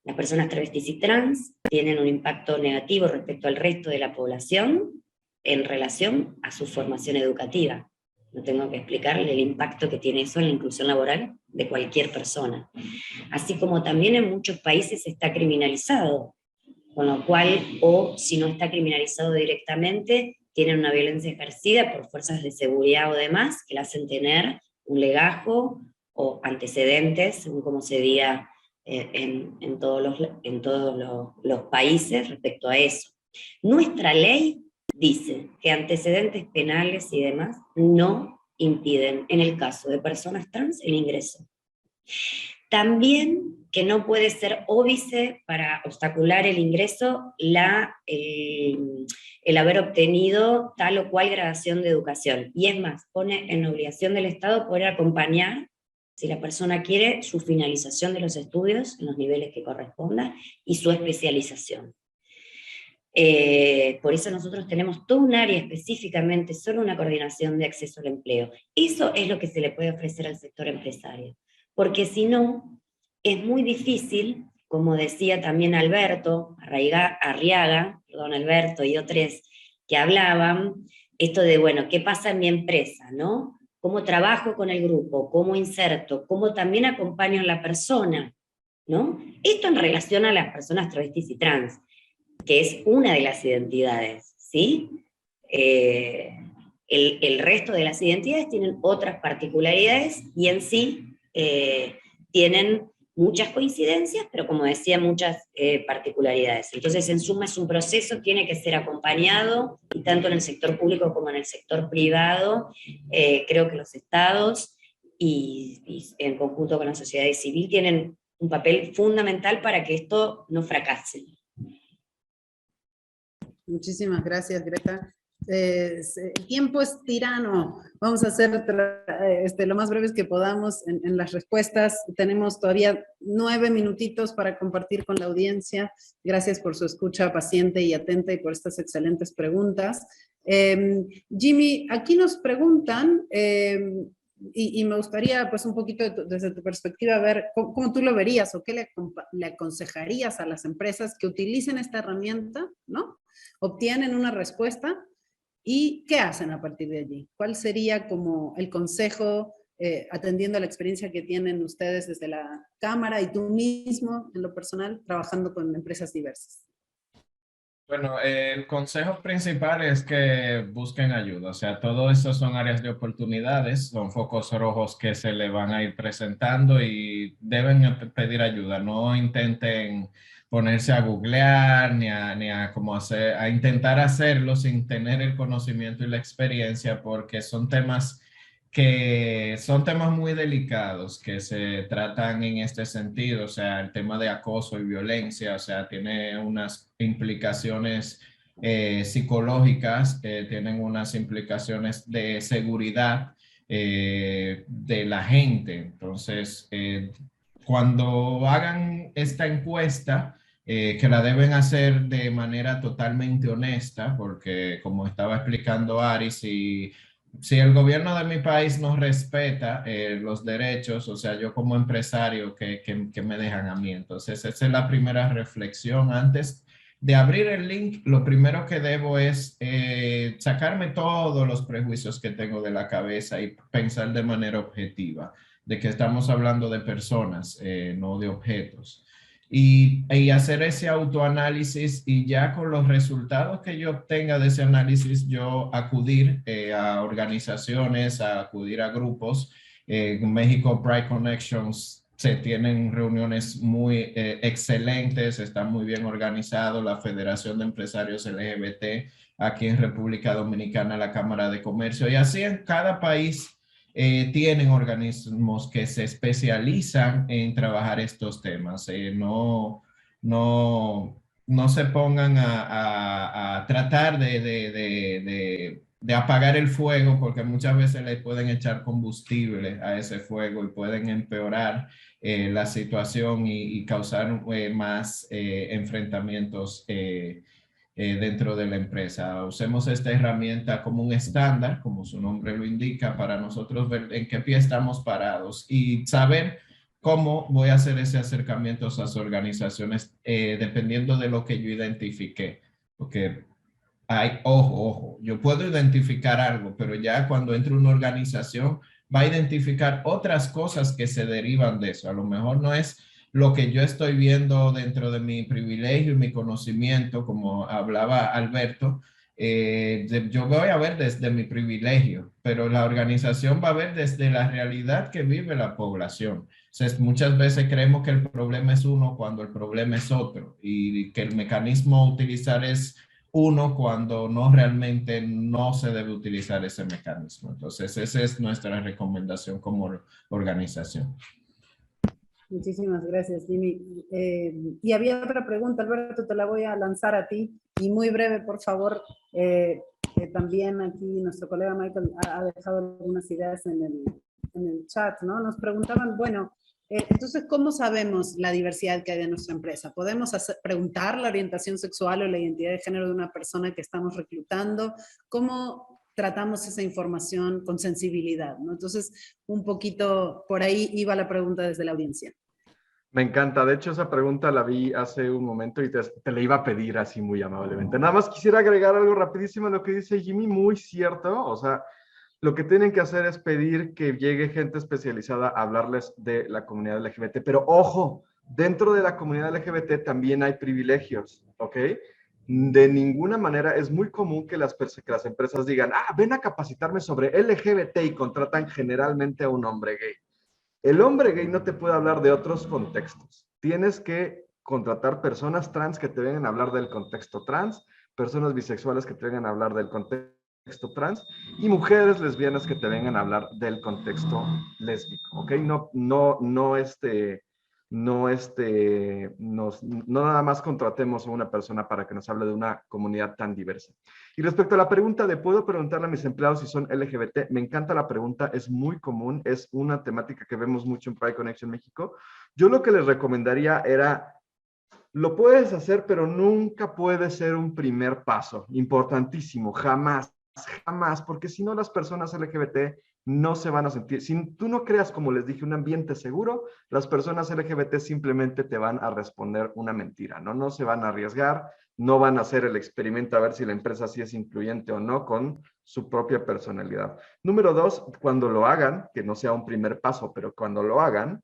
Las personas travestis y trans tienen un impacto negativo respecto al resto de la población en relación a su formación educativa. No tengo que explicarle el impacto que tiene eso en la inclusión laboral de cualquier persona. Así como también en muchos países está criminalizado, con lo cual, o si no está criminalizado directamente, tienen una violencia ejercida por fuerzas de seguridad o demás, que le hacen tener un legajo o antecedentes, según como se diga en todos los países respecto a eso. Nuestra ley dice que antecedentes penales y demás no impiden, en el caso de personas trans, el ingreso. También que no puede ser óbice para obstacular el ingreso el haber obtenido tal o cual gradación de educación. Y es más, pone en obligación del Estado poder acompañar, si la persona quiere, su finalización de los estudios en los niveles que correspondan y su especialización. Por eso nosotros tenemos todo un área específicamente, solo una coordinación de acceso al empleo. Eso es lo que se le puede ofrecer al sector empresario. Porque si no, es muy difícil, como decía también Alberto Arriaga, Alberto y otros que hablaban, esto de, bueno, ¿qué pasa en mi empresa, no? ¿Cómo trabajo con el grupo? ¿Cómo inserto? ¿Cómo también acompaño a la persona? ¿No? Esto en relación a las personas travestis y trans, que es una de las identidades, ¿sí? El resto de las identidades tienen otras particularidades y en sí tienen muchas coincidencias, pero como decía, muchas particularidades. Entonces, en suma, es un proceso, tiene que ser acompañado, y tanto en el sector público como en el sector privado, creo que los estados y en conjunto con la sociedad civil tienen un papel fundamental para que esto no fracase.
Muchísimas gracias, Greta. El tiempo es tirano. Vamos a hacer lo más breves que podamos en las respuestas. Tenemos todavía 9 minutitos para compartir con la audiencia. Gracias por su escucha paciente y atenta y por estas excelentes preguntas. Jimmy, aquí nos preguntan, y me gustaría pues un poquito desde tu perspectiva ver cómo tú lo verías o qué le aconsejarías a las empresas que utilicen esta herramienta, ¿no? Obtienen una respuesta. ¿Y qué hacen a partir de allí? ¿Cuál sería como el consejo, atendiendo a la experiencia que tienen ustedes desde la Cámara y tú mismo, en lo personal, trabajando con empresas diversas?
Bueno, el consejo principal es que busquen ayuda. O sea, todo eso son áreas de oportunidades, son focos rojos que se le van a ir presentando y deben pedir ayuda. No intenten ponerse a googlear ni a intentar hacerlo sin tener el conocimiento y la experiencia, porque son temas muy delicados que se tratan en este sentido. O sea, el tema de acoso y violencia, o sea, tiene unas implicaciones psicológicas, tienen unas implicaciones de seguridad de la gente. Entonces, cuando hagan esta encuesta, que la deben hacer de manera totalmente honesta, porque como estaba explicando Ari, si el gobierno de mi país no respeta los derechos, o sea, yo como empresario, ¿qué me dejan a mí? Entonces, esa es la primera reflexión. Antes de abrir el link, lo primero que debo es sacarme todos los prejuicios que tengo de la cabeza y pensar de manera objetiva, de que estamos hablando de personas, no de objetos. Y hacer ese autoanálisis, y ya con los resultados que yo obtenga de ese análisis, yo acudir a organizaciones, acudir a grupos. En México, Pride Connections, se tienen reuniones muy excelentes, está muy bien organizado. La Federación de Empresarios LGBT, aquí en República Dominicana, la Cámara de Comercio, y así en cada país. Tienen organismos que se especializan en trabajar estos temas. No se pongan a tratar de apagar el fuego, porque muchas veces le pueden echar combustible a ese fuego y pueden empeorar la situación y causar más enfrentamientos dentro de la empresa. Usemos esta herramienta como un estándar, como su nombre lo indica, para nosotros ver en qué pie estamos parados y saber cómo voy a hacer ese acercamiento a esas organizaciones dependiendo de lo que yo identifique. Porque ojo, yo puedo identificar algo, pero ya cuando entre una organización va a identificar otras cosas que se derivan de eso. A lo mejor no es lo que yo estoy viendo dentro de mi privilegio y mi conocimiento, como hablaba Alberto. Yo voy a ver desde mi privilegio, pero la organización va a ver desde la realidad que vive la población. Entonces, muchas veces creemos que el problema es uno cuando el problema es otro, y que el mecanismo a utilizar es uno cuando realmente no se debe utilizar ese mecanismo. Entonces, esa es nuestra recomendación como organización.
Muchísimas gracias, Jimmy. Y había otra pregunta, Alberto, te la voy a lanzar a ti, y muy breve, por favor. También aquí nuestro colega Michael ha dejado algunas ideas en el chat, ¿no? Nos preguntaban, bueno, entonces, ¿cómo sabemos la diversidad que hay en nuestra empresa? ¿Podemos preguntar la orientación sexual o la identidad de género de una persona que estamos reclutando? ¿Cómo tratamos esa información con sensibilidad, ¿no? Entonces, un poquito por ahí iba la pregunta desde la audiencia.
Me encanta. De hecho, esa pregunta la vi hace un momento y te la iba a pedir así muy amablemente. Nada más quisiera agregar algo rapidísimo a lo que dice Jimmy, muy cierto. O sea, lo que tienen que hacer es pedir que llegue gente especializada a hablarles de la comunidad LGBT. Pero ojo, dentro de la comunidad LGBT también hay privilegios, ¿ok? De ninguna manera es muy común que las empresas digan, ven a capacitarme sobre LGBT y contratan generalmente a un hombre gay. El hombre gay no te puede hablar de otros contextos. Tienes que contratar personas trans que te vengan a hablar del contexto trans, personas bisexuales que te vengan a hablar del contexto trans y mujeres lesbianas que te vengan a hablar del contexto lésbico, ¿ok? No nada más contratemos a una persona para que nos hable de una comunidad tan diversa. Y respecto a la pregunta de ¿puedo preguntarle a mis empleados si son LGBT? Me encanta la pregunta, es muy común, es una temática que vemos mucho en Pride Connection México. Yo lo que les recomendaría era, lo puedes hacer, pero nunca puede ser un primer paso, importantísimo, jamás, porque si no las personas LGBT no se van a sentir, si tú no creas, como les dije, un ambiente seguro, las personas LGBT simplemente te van a responder una mentira, no se van a arriesgar, no van a hacer el experimento a ver si la empresa sí es incluyente o no con su propia personalidad. Número 2, cuando lo hagan, que no sea un primer paso, pero cuando lo hagan,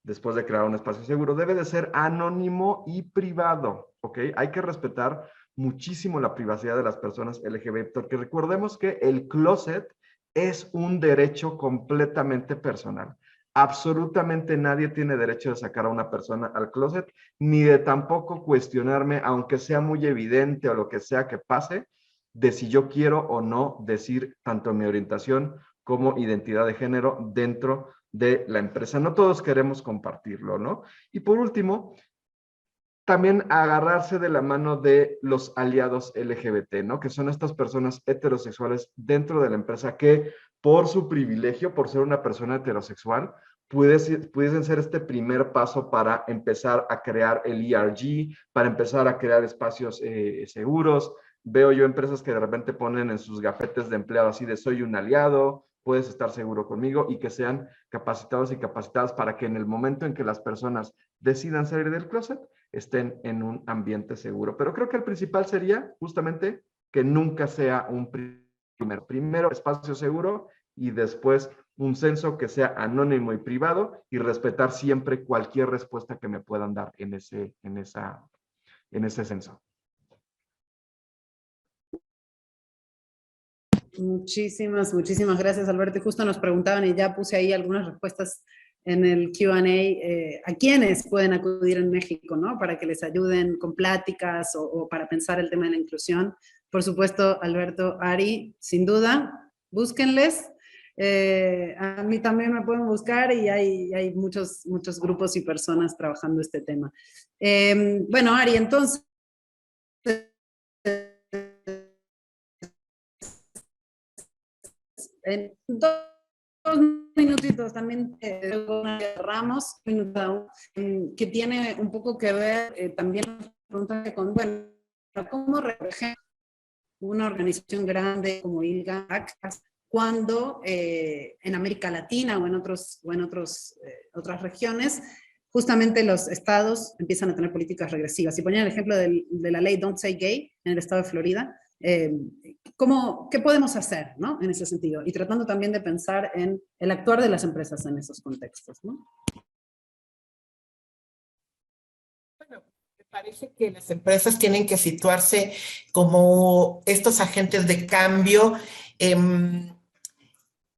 después de crear un espacio seguro, debe de ser anónimo y privado, ¿ok? Hay que respetar muchísimo la privacidad de las personas LGBT, porque recordemos que el closet es un derecho completamente personal. Absolutamente nadie tiene derecho de sacar a una persona al closet, ni de tampoco cuestionarme, aunque sea muy evidente o lo que sea que pase, de si yo quiero o no decir tanto mi orientación como identidad de género dentro de la empresa. No todos queremos compartirlo, ¿no? Y por último, también agarrarse de la mano de los aliados LGBT, ¿no? Que son estas personas heterosexuales dentro de la empresa que por su privilegio, por ser una persona heterosexual, pudiesen ser este primer paso para empezar a crear el ERG, para empezar a crear espacios seguros. Veo yo empresas que de repente ponen en sus gafetes de empleado así de soy un aliado, puedes estar seguro conmigo, y que sean capacitados y capacitadas para que en el momento en que las personas decidan salir del closet, estén en un ambiente seguro. Pero creo que el principal sería justamente que nunca sea un primero espacio seguro y después un censo que sea anónimo y privado, y respetar siempre cualquier respuesta que me puedan dar en ese censo.
Muchísimas gracias, Alberto. Y justo nos preguntaban, y ya puse ahí algunas respuestas en el Q&A, a quiénes pueden acudir en México, ¿no? Para que les ayuden con pláticas o para pensar el tema de la inclusión. Por supuesto, Alberto, Ari, sin duda, búsquenles. A mí también me pueden buscar, y hay muchos grupos y personas trabajando este tema. Bueno, Ari, entonces, en 2 minutitos también cerramos, que tiene un poco que ver también con, bueno, cómo representa una organización grande como ILGA cuando en América Latina o en otras regiones, justamente los estados empiezan a tener políticas regresivas. Si ponían el ejemplo de la ley Don't Say Gay en el estado de Florida, ¿qué podemos hacer, ¿no? En ese sentido? Y tratando también de pensar en el actuar de las empresas en esos contextos, ¿no?
Bueno, me parece que las empresas tienen que situarse como estos agentes de cambio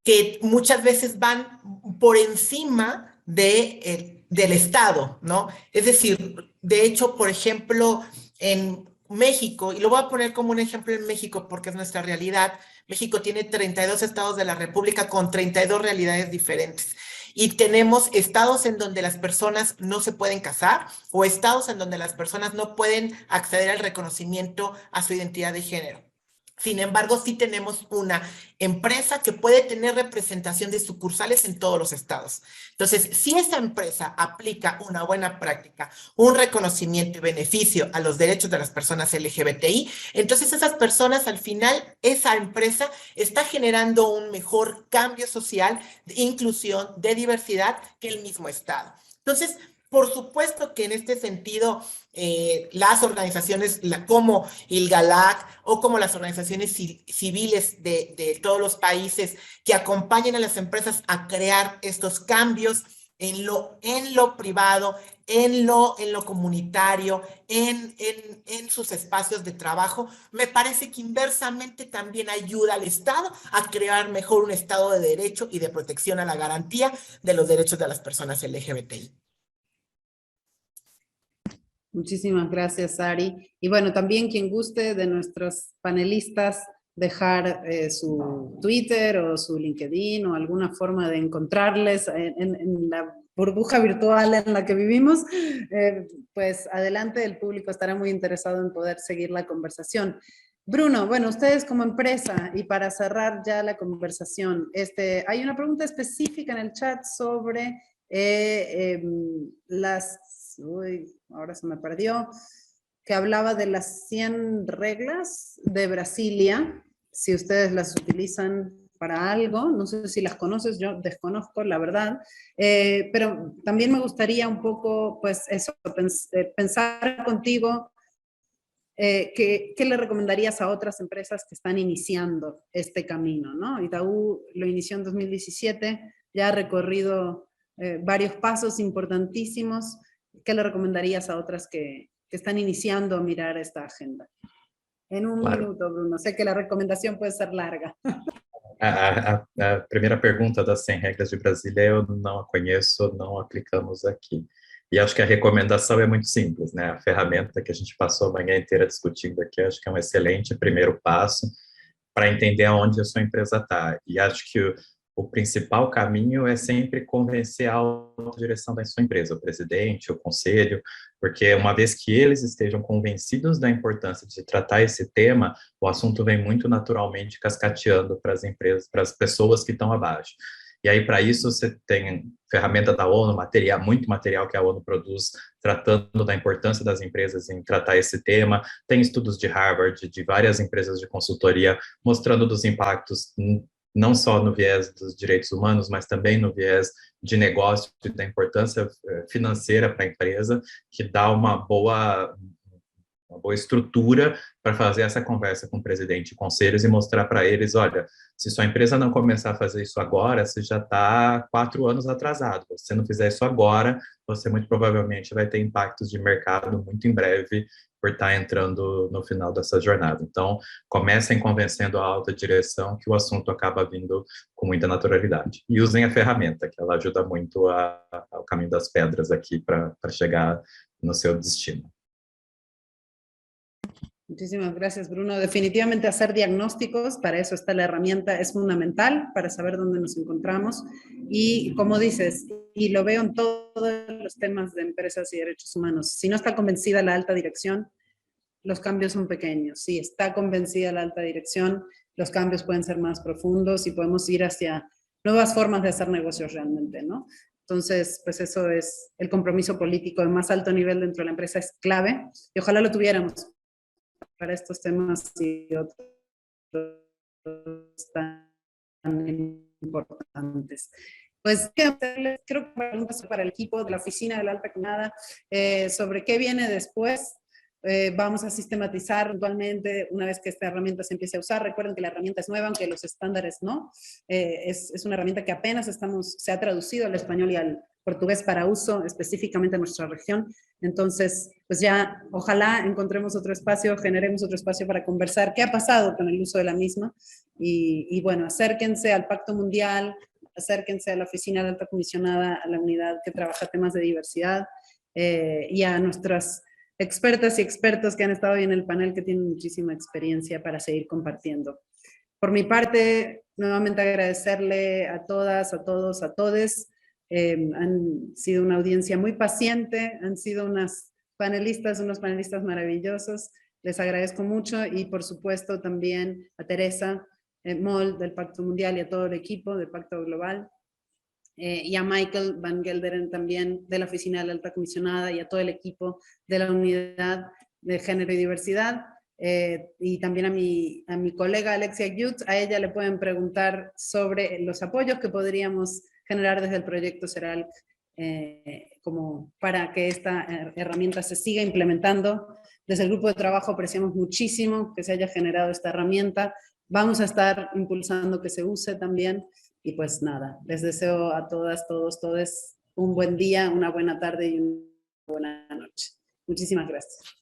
que muchas veces van por encima del Estado, ¿no? Es decir, de hecho, por ejemplo, en México, y lo voy a poner como un ejemplo en México porque es nuestra realidad. México tiene 32 estados de la República con 32 realidades diferentes. Y tenemos estados en donde las personas no se pueden casar o estados en donde las personas no pueden acceder al reconocimiento a su identidad de género. Sin embargo, sí tenemos una empresa que puede tener representación de sucursales en todos los estados. Entonces, si esa empresa aplica una buena práctica, un reconocimiento y beneficio a los derechos de las personas LGBTI, entonces esas personas al final, esa empresa está generando un mejor cambio social, de inclusión, de diversidad que el mismo estado. Entonces, por supuesto que en este sentido, las organizaciones como el GALAC o como las organizaciones civiles de todos los países que acompañan a las empresas a crear estos cambios en lo privado, en lo comunitario, en sus espacios de trabajo, me parece que inversamente también ayuda al Estado a crear mejor un Estado de derecho y de protección a la garantía de los derechos de las personas LGBTI.
Muchísimas gracias, Ari. Y bueno, también quien guste de nuestros panelistas dejar su Twitter o su LinkedIn o alguna forma de encontrarles en la burbuja virtual en la que vivimos, pues adelante, el público estará muy interesado en poder seguir la conversación. Bruno, bueno, ustedes como empresa, y para cerrar ya la conversación, hay una pregunta específica en el chat sobre ahora se me perdió, que hablaba de las 100 reglas de Brasilia, si ustedes las utilizan para algo, no sé si las conoces, yo desconozco, la verdad, pero también me gustaría un poco, pues eso, pensar contigo, ¿qué le recomendarías a otras empresas que están iniciando este camino, ¿no? Itaú lo inició en 2017, ya ha recorrido varios pasos importantísimos. ¿Qué le recomendarías a otras que están iniciando a mirar esta agenda? En un minuto, Bruno. Sé que la recomendación puede ser larga.
A primeira pergunta das 100 regras de Brasília eu não a conheço, não aplicamos aqui. E acho que a recomendação é muito simples, né? A ferramenta que a gente passou a manhã inteira discutindo aqui, acho que é um excelente primeiro passo para entender aonde a sua empresa está. E acho que o principal caminho é sempre convencer a alta direção da sua empresa, o presidente, o conselho, porque uma vez que eles estejam convencidos da importância de tratar esse tema, o assunto vem muito naturalmente cascateando para as empresas, para as pessoas que estão abaixo. E aí, para isso, você tem ferramenta da ONU, muito material que a ONU produz, tratando da importância das empresas em tratar esse tema. Tem estudos de Harvard, de várias empresas de consultoria, mostrando dos impactos não só no viés dos direitos humanos, mas também no viés de negócio e da importância financeira para a empresa, que dá uma boa estrutura para fazer essa conversa com o presidente e conselhos e mostrar para eles, olha, se sua empresa não começar a fazer isso agora, você já está 4 anos atrasado. Se você não fizer isso agora, você muito provavelmente vai ter impactos de mercado muito em breve por estar entrando no final dessa jornada. Então, comecem convencendo a alta direção que o assunto acaba vindo com muita naturalidade. E usem a ferramenta, que ela ajuda muito ao caminho das pedras aqui para chegar no seu destino.
Muchísimas gracias, Bruno. Definitivamente hacer diagnósticos, para eso está la herramienta, es fundamental para saber dónde nos encontramos. Y como dices, y lo veo en todos los temas de empresas y derechos humanos, si no está convencida la alta dirección, los cambios son pequeños. Si está convencida la alta dirección, los cambios pueden ser más profundos y podemos ir hacia nuevas formas de hacer negocios realmente, ¿no? Entonces, pues eso es el compromiso político de más alto nivel dentro de la empresa, es clave, y ojalá lo tuviéramos para estos temas y otros tan importantes. Pues creo que preguntas para el equipo de la oficina de la alta comisionada sobre qué viene después. Vamos a sistematizar puntualmente una vez que esta herramienta se empiece a usar. Recuerden que la herramienta es nueva, aunque los estándares no. Es una herramienta que apenas se ha traducido al español y al portugués para uso específicamente en nuestra región. Entonces, pues ya ojalá encontremos otro espacio, generemos otro espacio para conversar qué ha pasado con el uso de la misma. Y bueno, acérquense al Pacto Mundial, acérquense a la Oficina de Alta Comisionada, a la unidad que trabaja temas de diversidad y a nuestras expertas y expertos que han estado hoy en el panel, que tienen muchísima experiencia para seguir compartiendo. Por mi parte, nuevamente agradecerle a todas, a todos, a todes. Han sido una audiencia muy paciente, han sido unos panelistas maravillosos. Les agradezco mucho y por supuesto también a Teresa Moll del Pacto Mundial y a todo el equipo del Pacto Global. Y a Michael Van Gelderen también de la Oficina de la Alta Comisionada y a todo el equipo de la Unidad de Género y Diversidad. Y también a mi colega Alexia Gyut, a ella le pueden preguntar sobre los apoyos que podríamos generar desde el proyecto CERALC como para que esta herramienta se siga implementando. Desde el grupo de trabajo apreciamos muchísimo que se haya generado esta herramienta. Vamos a estar impulsando que se use también. Y pues nada, les deseo a todas, todos, todes un buen día, una buena tarde y una buena noche. Muchísimas gracias.